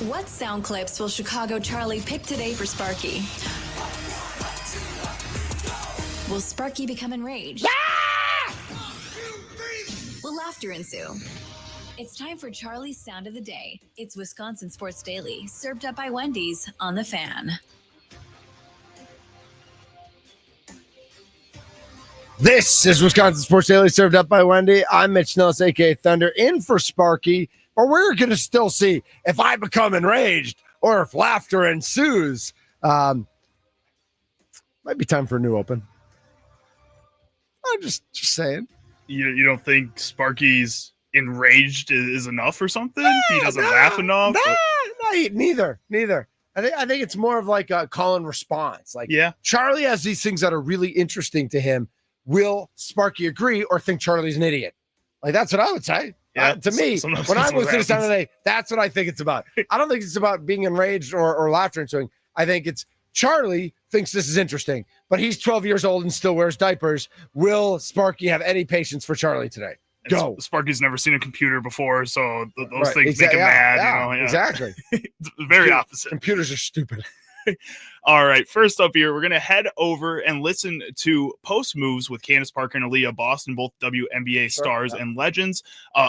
What sound clips will Chicago Charlie pick today for Sparky? Will Sparky become enraged? Will laughter ensue? It's time for Charlie's Sound of the Day. It's Wisconsin Sports Daily, served up by Wendy's on the Fan. This is Wisconsin Sports Daily, served up by Wendy. I'm Mitch Nelles, a.k.a. Thunder, in for Sparky. Or we're going to still see if I become enraged or if laughter ensues. Might be time for a new open. I'm just saying. You don't think Sparky's enraged is enough or something? He doesn't laugh enough? Neither. I think it's more of like a call and response. Like, yeah, Charlie has these things that are really interesting to him. Will Sparky agree or think Charlie's an idiot? Like, that's what I would say. Yeah, to me, when I'm listening to Sound of the Day, that's what I think it's about. I don't think it's about being enraged or laughter ensuing. I think it's Charlie thinks this is interesting, but he's 12 years old and still wears diapers. Will Sparky have any patience for Charlie today? Go. Sparky's never seen a computer before, so those things make him mad. Yeah. Exactly. It's very opposite. Computers are stupid. All right, first up here, we're going to head over and listen to Post Moves with Candace Parker and Aaliyah Boston, both WNBA stars and legends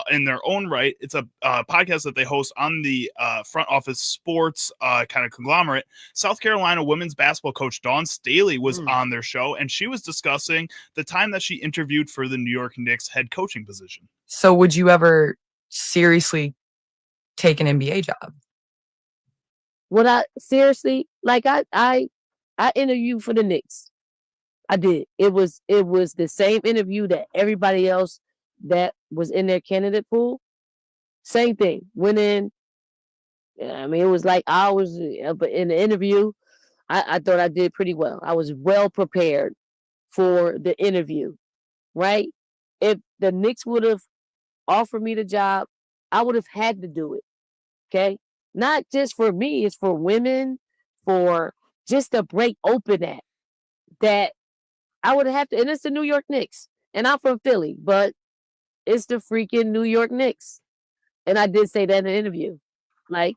in their own right. It's a podcast that they host on the Front Office Sports kind of conglomerate. South Carolina women's basketball coach Dawn Staley was on their show, and she was discussing the time that she interviewed for the New York Knicks head coaching position. So would you ever seriously take an NBA job? Would I seriously, like I interviewed for the Knicks. I did. It was the same interview that everybody else that was in their candidate pool. Same thing. Went in. I mean, it was like hours in the interview. I thought I did pretty well. I was well prepared for the interview, right? If the Knicks would have offered me the job, I would have had to do it. Okay. Not just for me, it's for women, for just to break open that I would have to, and it's the New York Knicks. And I'm from Philly, but it's the freaking New York Knicks. And I did say that in the interview. Like,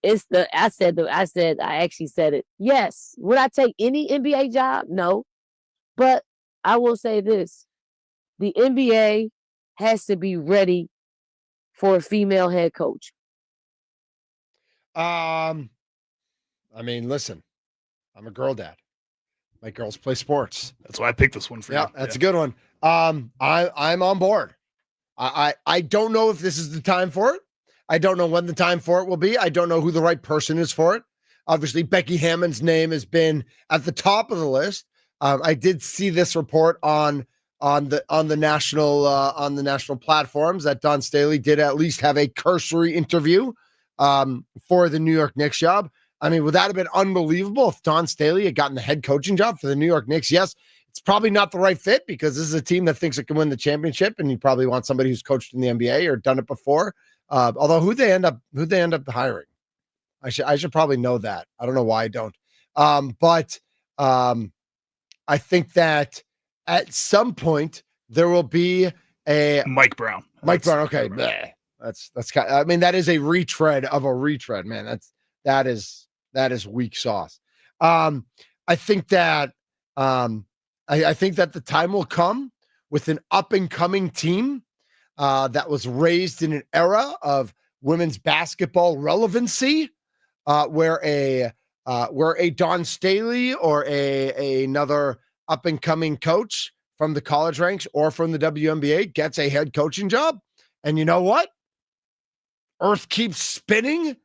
I actually said it. Yes. Would I take any NBA job? No. But I will say this. The NBA has to be ready for a female head coach. I mean, listen, I'm a girl dad. My girls play sports. That's why I picked this one for you. Yeah, that's a good one. I'm on board. I don't know if this is the time for it. I don't know when the time for it will be. I don't know who the right person is for it. Obviously, Becky Hammond's name has been at the top of the list. I did see this report on the national platforms that Dawn Staley did at least have a cursory interview for the New York Knicks job. I mean, would that have been unbelievable if Dawn Staley had gotten the head coaching job for the New York Knicks? Yes, it's probably not the right fit because this is a team that thinks it can win the championship, and you probably want somebody who's coached in the NBA or done it before. Although who'd they end up hiring? I should probably know that. I don't know why I don't. But I think that at some point there will be a Mike Brown. Okay. That's kind of, I mean, that is a retread of a retread, man. That is weak sauce. I think that I think that the time will come with an up and coming team that was raised in an era of women's basketball relevancy, where a Dawn Staley or another up and coming coach from the college ranks or from the WNBA gets a head coaching job. And you know what? Earth keeps spinning,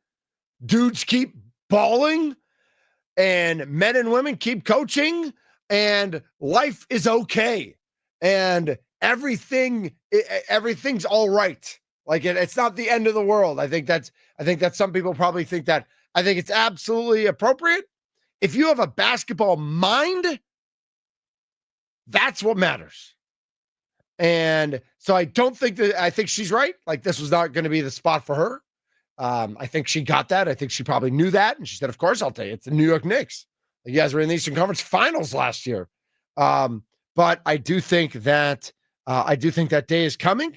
dudes keep balling, and men and women keep coaching, and life is okay. And everything's all right. Like it's not the end of the world. I think that some people probably think that. I think it's absolutely appropriate. If you have a basketball mind, that's what matters. And so I think she's right. Like this was not going to be the spot for her. I think she got that. I think she probably knew that. And she said, of course, I'll tell you, it's the New York Knicks. You guys were in the Eastern Conference Finals last year. But I do think that day is coming.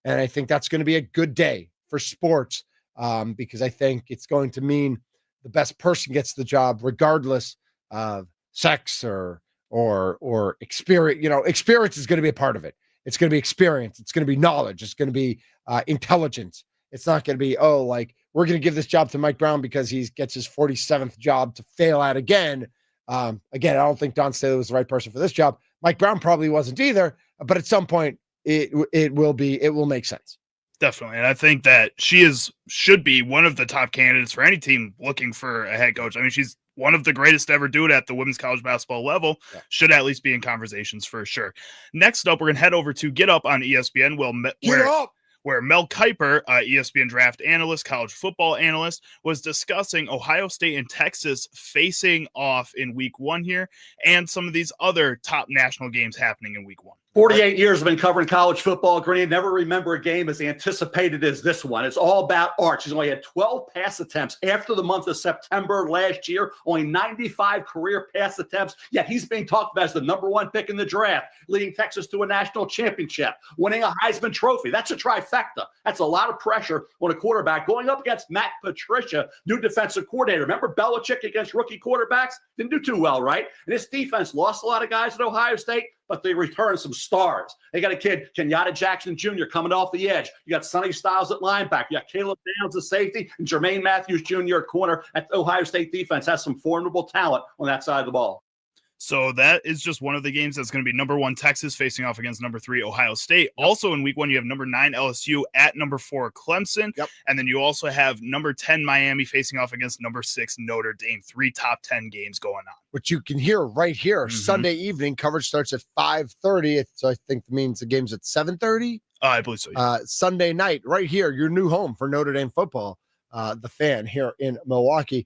And I think that's going to be a good day for sports because I think it's going to mean the best person gets the job regardless of sex or or experience. Experience is going to be a part of it. It's going to be experience. It's going to be knowledge. It's going to be intelligence. It's not going to be, we're going to give this job to Mike Brown because he gets his 47th job to fail at again. Again, I don't think Don Staley was the right person for this job. Mike Brown probably wasn't either, but at some point it will make sense. Definitely. And I think that she should be one of the top candidates for any team looking for a head coach. I mean, she's one of the greatest to ever do it at the women's college basketball level. Yeah. Should at least be in conversations for sure. Next up, we're going to head over to Get Up on ESPN. Where Mel Kiper, ESPN draft analyst, college football analyst, was discussing Ohio State and Texas facing off in week 1 here and some of these other top national games happening in week 1. 48 years I've been covering college football, Green. Never remember a game as anticipated as this one. It's all about Arch. He's only had 12 pass attempts after the month of September last year, only 95 career pass attempts, yet he's being talked about as the number 1 pick in the draft, leading Texas to a national championship, winning a Heisman Trophy. That's a trifecta. That's a lot of pressure on a quarterback going up against Matt Patricia, new defensive coordinator. Remember Belichick against rookie quarterbacks? Didn't do too well, right? And this defense lost a lot of guys at Ohio State, but they returned some stars. They got a kid, Kenyatta Jackson Jr., coming off the edge. You got Sonny Styles at linebacker. You got Caleb Downs at safety, and Jermaine Matthews Jr. at corner. At Ohio State defense has some formidable talent on that side of the ball. So that is just one of the games that's going to be number 1 Texas facing off against number 3 Ohio State. Yep. Also in week 1, you have number 9 LSU at number 4 Clemson. Yep. And then you also have number 10 Miami facing off against number 6 Notre Dame. 3 top 10 games going on. Which you can hear right here. Sunday evening coverage starts at 5:30. So I think means the game's at 7:30. I believe so. Yeah. Sunday night right here, your new home for Notre Dame football. The Fan here in Milwaukee.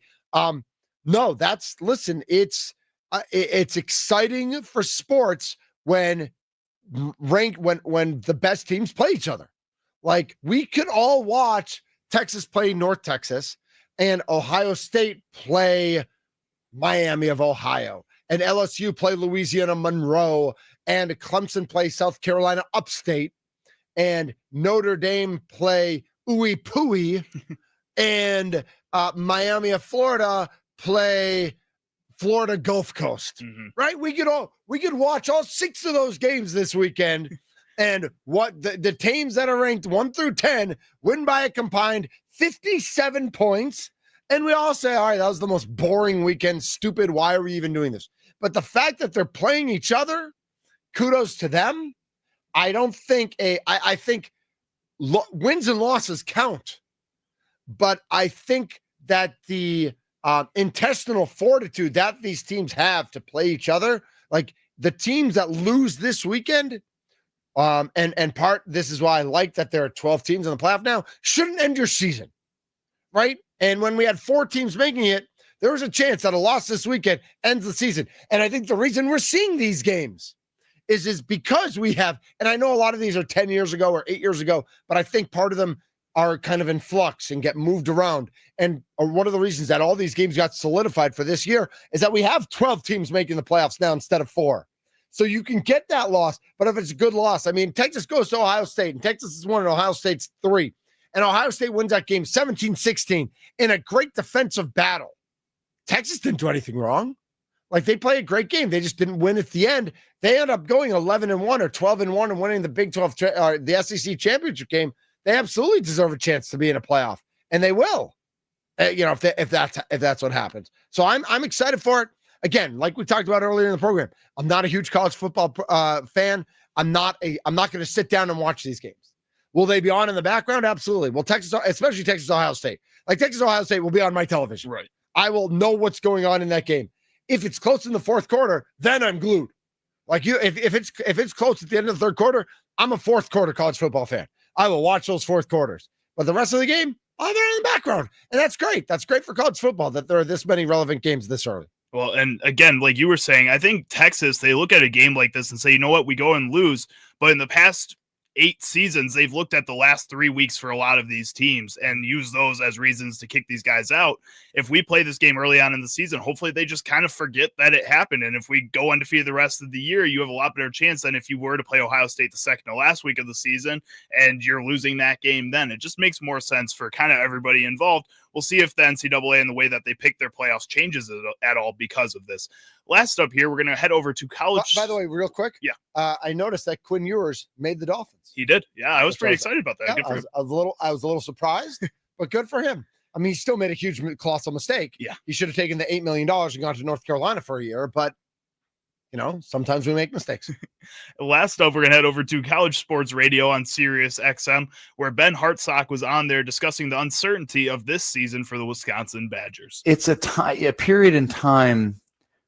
It's exciting for sports when the best teams play each other. Like we could all watch Texas play North Texas and Ohio State play Miami of Ohio and LSU play Louisiana Monroe and Clemson play South Carolina Upstate and Notre Dame play Ooey Pooey and Miami of Florida play Florida Gulf Coast, right? We could watch all 6 of those games this weekend, and what the teams that are ranked 1 through 10 win by a combined 57 points, and we all say, all right, that was the most boring weekend, stupid, why are we even doing this? But the fact that they're playing each other, kudos to them. I think wins and losses count, but I think that the intestinal fortitude that these teams have to play each other, like the teams that lose this weekend, this is why I like that there are 12 teams in the playoff now, shouldn't end your season, right? And when we had 4 teams making it, there was a chance that a loss this weekend ends the season. And I think the reason we're seeing these games is because we have, and I know a lot of these are 10 years ago or 8 years ago, but I think part of them are kind of in flux and get moved around. And one of the reasons that all these games got solidified for this year is that we have 12 teams making the playoffs now instead of 4. So you can get that loss, but if it's a good loss, I mean, Texas goes to Ohio State, and Texas is 1 and Ohio State's 3. And Ohio State wins that game 17-16 in a great defensive battle. Texas didn't do anything wrong. Like, they play a great game. They just didn't win at the end. They end up going 11-1 or 12-1 and winning the Big 12, the SEC championship game. They absolutely deserve a chance to be in a playoff, and they will. If that's what happens. So I'm excited for it. Again, like we talked about earlier in the program, I'm not a huge college football fan. I'm not going to sit down and watch these games. Will they be on in the background? Absolutely. Well, especially Texas Ohio State. Like Texas Ohio State will be on my television. Right. I will know what's going on in that game. If it's close in the fourth quarter, then I'm glued. Like if it's close at the end of the third quarter, I'm a fourth quarter college football fan. I will watch those fourth quarters. But the rest of the game, they're in the background. And that's great. That's great for college football that there are this many relevant games this early. Well, and again, like you were saying, I think Texas, they look at a game like this and say, you know what, we go and lose. But in the past 8 seasons, they've looked at the last 3 weeks for a lot of these teams and used those as reasons to kick these guys out. If we play this game early on in the season, hopefully they just kind of forget that it happened. And if we go undefeated the rest of the year, you have a lot better chance than if you were to play Ohio State the second to last week of the season and you're losing that game then. It just makes more sense for kind of everybody involved. we'll see if the NCAA and the way that they pick their playoffs changes at all because of this. Last up here, we're going to head over to college. By the way, real quick. Yeah. I noticed that Quinn Ewers made the Dolphins. He did. Yeah. I was pretty excited about that. Yeah, Good for him. I was a little surprised, but good for him. I mean, he still made a huge colossal mistake. Yeah. He should have taken the $8 million and gone to North Carolina for a year, but sometimes we make mistakes. Last up, we're going to head over to College Sports Radio on Sirius XM, where Ben Hartsock was on there discussing the uncertainty of this season for the Wisconsin Badgers. It's a period in time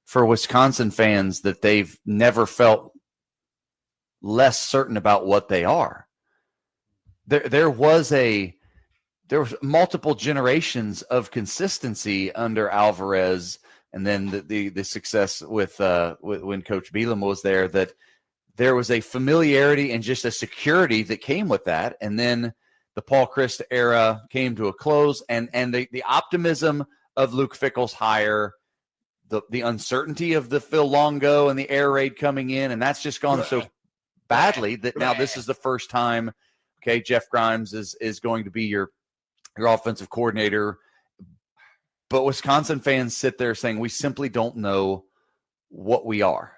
for Wisconsin fans that they've never felt less certain about what they are. There was multiple generations of consistency under Alvarez, and then the success with when Coach Beelum was there, that there was a familiarity and just a security that came with that. And then the Paul Chryst era came to a close, and the optimism of Luke Fickell's hire, the uncertainty of the Phil Longo and the air raid coming in, and that's just gone so badly that now this is the first time. Okay, Jeff Grimes is going to be your offensive coordinator. But Wisconsin fans sit there saying, we simply don't know what we are.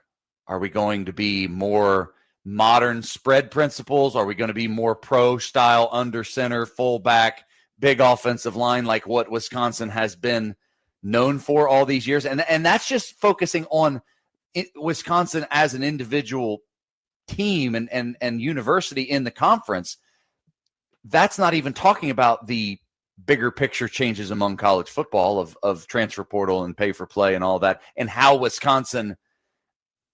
Are we going to be more modern spread principles? Are we going to be more pro style under center, fullback, big offensive line like what Wisconsin has been known for all these years? And that's just focusing on Wisconsin as an individual team and university in the conference. That's not even talking about the bigger picture changes among college football of transfer portal and pay for play and all that, and how Wisconsin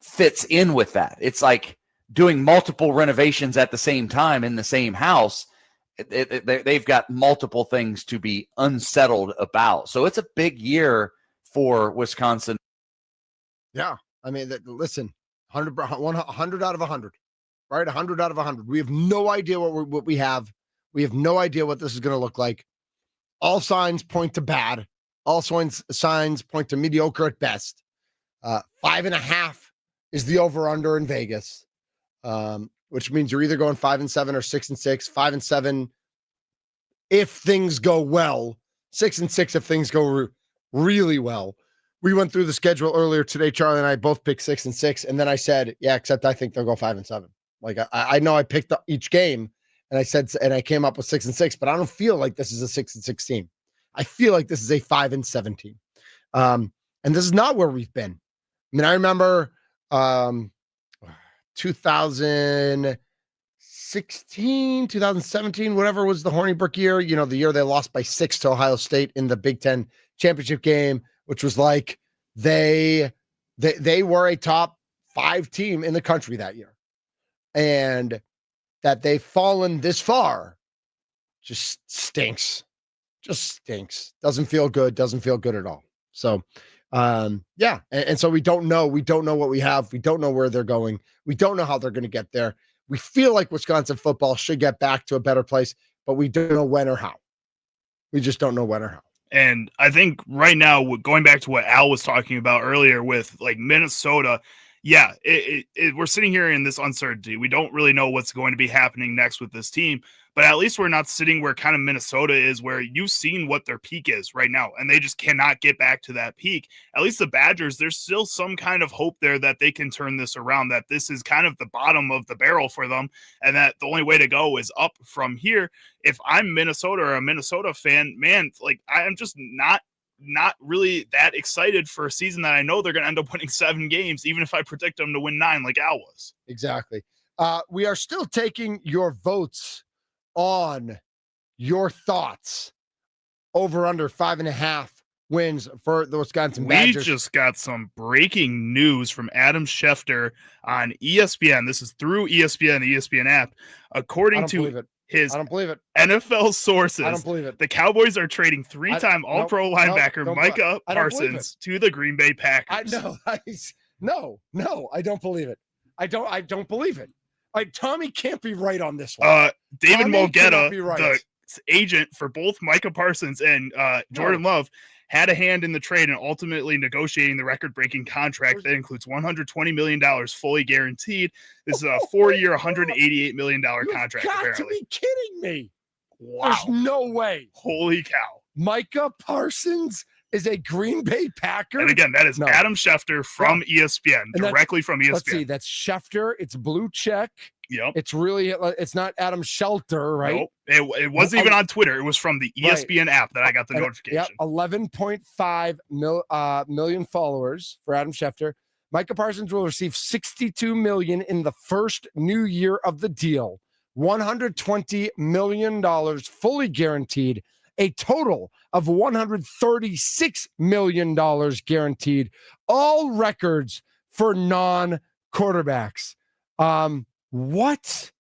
fits in with that. It's like doing multiple renovations at the same time in the same house. They've got multiple things to be unsettled about. So it's a big year for Wisconsin. Yeah. I mean, listen, 100 out of 100, right? 100 out of 100. We have no idea what we have. We have no idea what this is going to look like. All signs point to bad. All signs point to mediocre at best. 5.5 is the over/under in Vegas, which means you're either going 5-7 or 6-6. 5-7 if things go well. 6-6 if things go really well. We went through the schedule earlier today. Charlie and I both picked 6-6, and then I said, yeah, except I think they'll go 5-7. Like I know I picked up each game. And I said, and I came up with 6-6, but I don't feel like this is a 6-6 team. I feel like this is a 5-7 team. And this is not where we've been. I mean, I remember 2016, 2017, whatever was the Hornibrook year, the year they lost by 6 to Ohio State in the Big Ten championship game, which was like they were a top 5 team in the country that year. And that they've fallen this far just stinks. Doesn't feel good at all. So, yeah. And so we don't know what we have. We don't know where they're going. We don't know how they're going to get there. We feel like Wisconsin football should get back to a better place, but we don't know when or how. We just don't know when or how. And I think right now, going back to what Al was talking about earlier with like Minnesota, yeah, we're sitting here in this uncertainty. We don't really know what's going to be happening next with this team, but at least we're not sitting where kind of Minnesota is, where you've seen what their peak is right now, and they just cannot get back to that peak. At least the Badgers, there's still some kind of hope there that they can turn this around, that this is kind of the bottom of the barrel for them, and that the only way to go is up from here. If I'm Minnesota or a Minnesota fan, man, like I'm just not really that excited for a season that I know they're going to end up winning 7 games, even if I predict them to win 9 like Al was. Exactly. We are still taking your votes on your thoughts over under 5.5 wins for the Wisconsin Badgers. We just got some breaking news from Adam Schefter on ESPN. This is through ESPN, the ESPN app. According to his I don't believe it. NFL sources, I don't believe it. The Cowboys are trading 3-time All-Pro linebacker Micah Parsons to the Green Bay Packers. No, I don't believe it. I don't believe it. Tommy can't be right on this one. David Tommy Mulgeta, right. the agent for both Micah Parsons and Jordan Love, had a hand in the trade and ultimately negotiating the record-breaking contract that includes $120 million fully guaranteed. This is a 4-year, $188 million contract. You've got apparently. to be kidding me. Wow. There's no way. Holy cow. Micah Parsons is a Green Bay Packer. And again, that is No. Adam Schefter from ESPN, And directly from ESPN. Let's see, that's Schefter. It's blue check. Yep. It's really, it's not Adam Shelter, right? Nope. It wasn't even on Twitter. It was from the ESPN app that I got the notification. Yep, 11.5 million followers for Adam Schefter. Micah Parsons will receive $62 million in the first new year of the deal. $120 million fully guaranteed. A total of $136 million guaranteed. All records for non-quarterbacks. What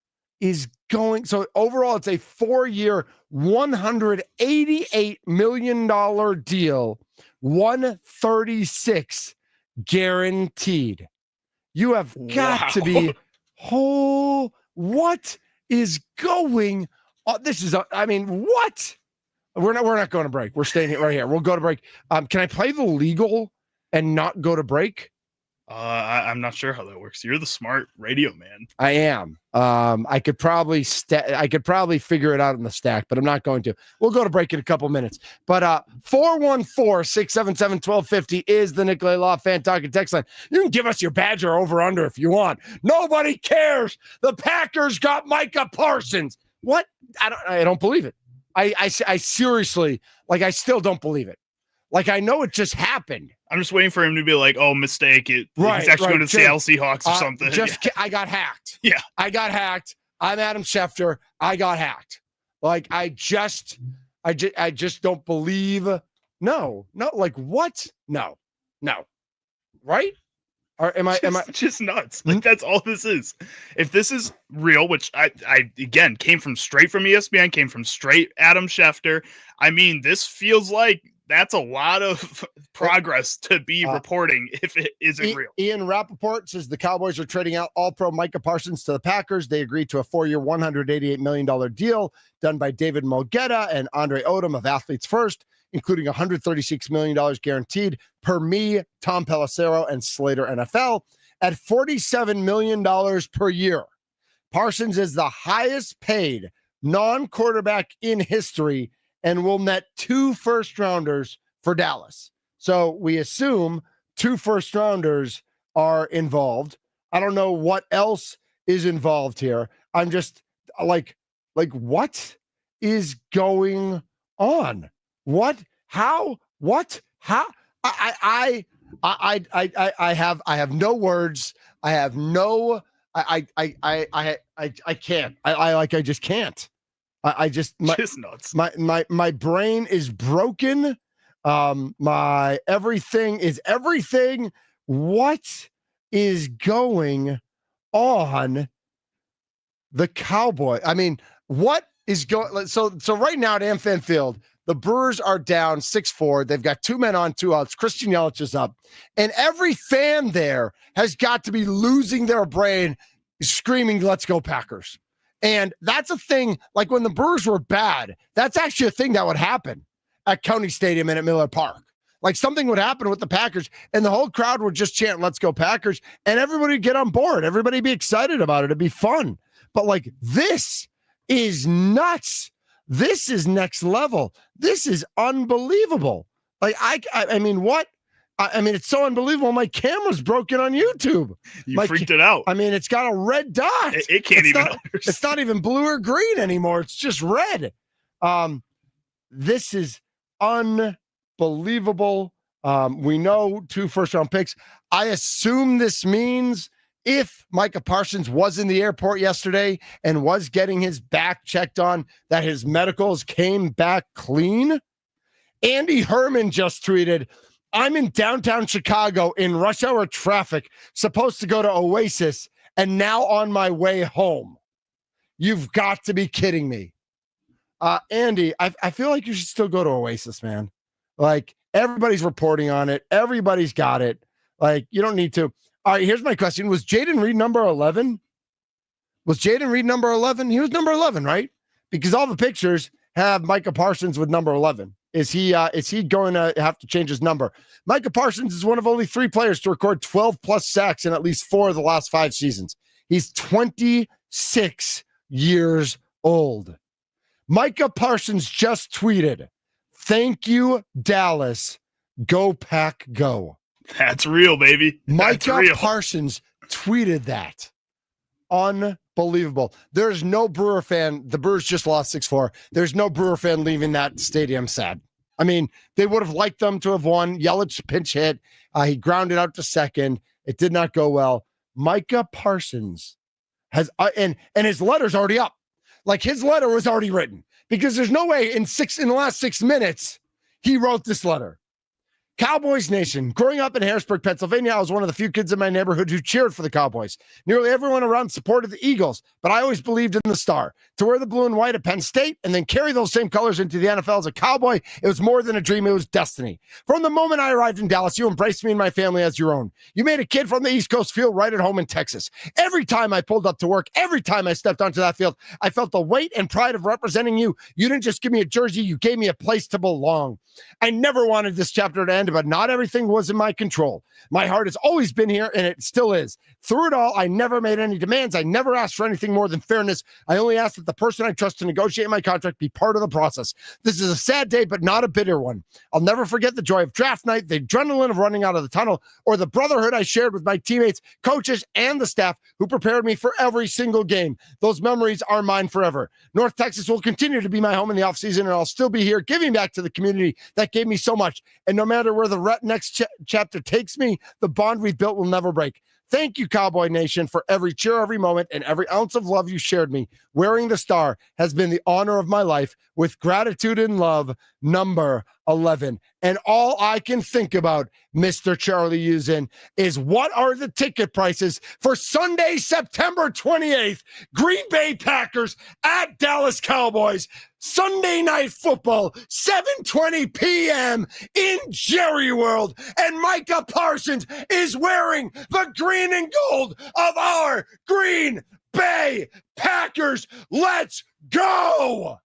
is going? So overall, it's a 4-year, $188 million deal. 136 guaranteed. You have got to be what is going on? This is what? We're not going to break. We're staying right here. We'll go to break. Can I play the legal and not go to break? I'm not sure how that works. You're the smart radio man. I am. I could probably figure it out in the stack, but I'm not going to. We'll go to break in a couple minutes. But 414-677-1250 is the Nicolay Law Fan Talking text line. You can give us your Badger over under if you want. Nobody cares. The Packers got Micah Parsons. What? I don't believe it. I seriously, I still don't believe it. I know it just happened. I'm just waiting for him to be like, oh, mistake. He's actually going to the Seattle Seahawks or something. I got hacked. Yeah. I got hacked. I'm Adam Schefter. I got hacked. I just don't believe. No. What? No. Right? Or am I just nuts? That's all this is. If this is real, which I again came straight from ESPN, came from straight Adam Schefter. This feels like that's a lot of progress to be reporting if it isn't real. Ian Rappaport says the Cowboys are trading out All-Pro Micah Parsons to the Packers. They agreed to a 4-year, $188 million deal done by David Mogetta and Andre Odom of Athletes First, including $136 million guaranteed per me, Tom Pelissero, and Slater NFL at $47 million per year. Parsons is the highest paid non-quarterback in history and will net 2 first-rounders for Dallas. So we assume 2 first-rounders are involved. I don't know what else is involved here. I'm just what is going on? What? How? What? How? I have no words. I have no. I can't. I just can't. Just nuts. My brain is broken. My everything is everything. What is going on? The Cowboy. What is going? So right now at AmFam Field, the Brewers are down 6-4. They've got 2 men on, 2 outs. Christian Yelich is up, and every fan there has got to be losing their brain, screaming, "Let's go Packers!" And that's a thing, when the Brewers were bad, that's actually a thing that would happen at County Stadium and at Miller Park. Something would happen with the Packers, and the whole crowd would just chant, "Let's go Packers," and everybody would get on board. Everybody would be excited about it. It'd be fun. But, this is nuts. This is next level. This is unbelievable. What? It's so unbelievable. My camera's broken on YouTube. You freaked it out. It's got a red dot. It can't even understand. It's not even blue or green anymore. It's just red. This is unbelievable. We know 2 first-round picks. I assume this means if Micah Parsons was in the airport yesterday and was getting his back checked on, that his medicals came back clean. Andy Herman just tweeted, "I'm in downtown Chicago in rush hour traffic, supposed to go to Oasis, and now on my way home." You've got to be kidding me. Andy, I feel like you should still go to Oasis, man. Everybody's reporting on it. Everybody's got it. You don't need to. All right, here's my question. Was Jaden Reed number 11? Was Jaden Reed number 11? He was number 11, right? Because all the pictures have Micah Parsons with number 11. Is he going to have to change his number? Micah Parsons is one of only 3 players to record 12-plus sacks in at least 4 of the last 5 seasons. He's 26 years old. Micah Parsons just tweeted, Thank you, Dallas. Go Pack, go. That's real, baby. That's Micah real. Parsons tweeted that. Unbelievable. There's no Brewer fan. The Brewers just lost 6-4. There's no Brewer fan leaving that stadium sad. I mean, they would have liked them to have won. Yelich pinch hit. He grounded out to second. It did not go well. Micah Parsons has, and his letter's already up. Like, his letter was already written, because there's no way in the last 6 minutes he wrote this letter. Cowboys Nation. Growing up in Harrisburg, Pennsylvania, I was one of the few kids in my neighborhood who cheered for the Cowboys. Nearly everyone around supported the Eagles, but I always believed in the Star. To wear the blue and white at Penn State and then carry those same colors into the NFL as a Cowboy, it was more than a dream, it was destiny. From the moment I arrived in Dallas, you embraced me and my family as your own. You made a kid from the East Coast feel right at home in Texas. Every time I pulled up to work, every time I stepped onto that field, I felt the weight and pride of representing you. You didn't just give me a jersey, you gave me a place to belong. I never wanted this chapter to end, but not everything was in my control. My heart has always been here, and it still is. Through it all, I never made any demands. I never asked for anything more than fairness. I only asked that the person I trust to negotiate my contract be part of the process. This is a sad day, but not a bitter one. I'll never forget the joy of draft night, the adrenaline of running out of the tunnel, or the brotherhood I shared with my teammates, coaches, and the staff who prepared me for every single game. Those memories are mine forever. North Texas will continue to be my home in the offseason, and I'll still be here giving back to the community that gave me so much. And no matter where the next chapter takes me, the bond we've built will never break. Thank you, Cowboy Nation, for every cheer, every moment, and every ounce of love you shared me. Wearing the Star has been the honor of my life. With gratitude and love, number 11. And all I can think about, Mr. Charlie Usin, is what are the ticket prices for Sunday, September 28th, Green Bay Packers at Dallas Cowboys, Sunday Night Football, 7:20 p.m. in Jerry World. And Micah Parsons is wearing the green and gold of our Green Bay Packers. Let's go!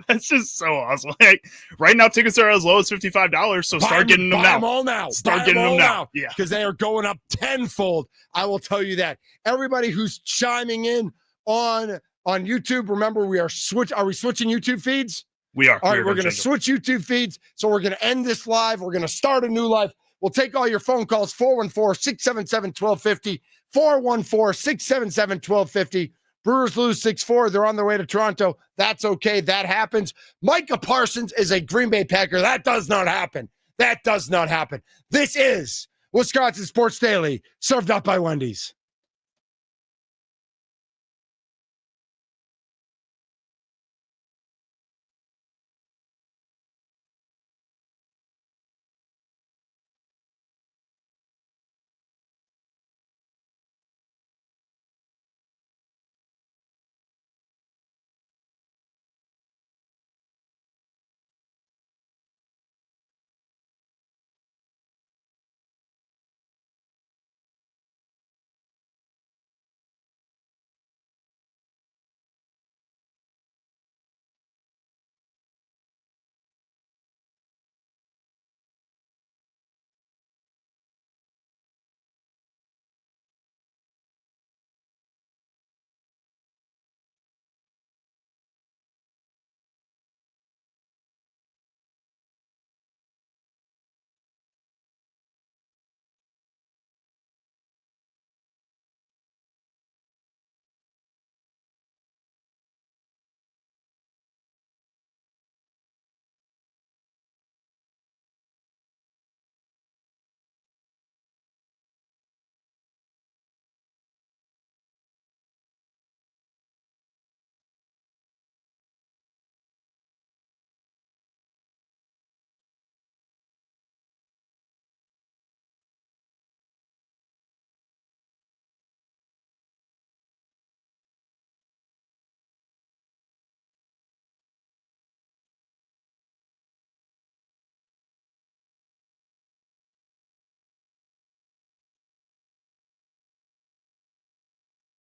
That's just so awesome. Like, right now, tickets are as low as $55, so start getting them now. Buy them all now. Start getting them now. Yeah, because they are going up tenfold. I will tell you that. Everybody who's chiming in on YouTube, remember Are we switching YouTube feeds? We are. All right, we're going to switch YouTube feeds. So we're going to end this live. We're going to start a new live. We'll take all your phone calls, 414-677-1250, 414-677-1250. Brewers lose 6-4. They're on their way to Toronto. That's okay. That happens. Micah Parsons is a Green Bay Packer. That does not happen. That does not happen. This is Wisconsin Sports Daily, served up by Wendy's.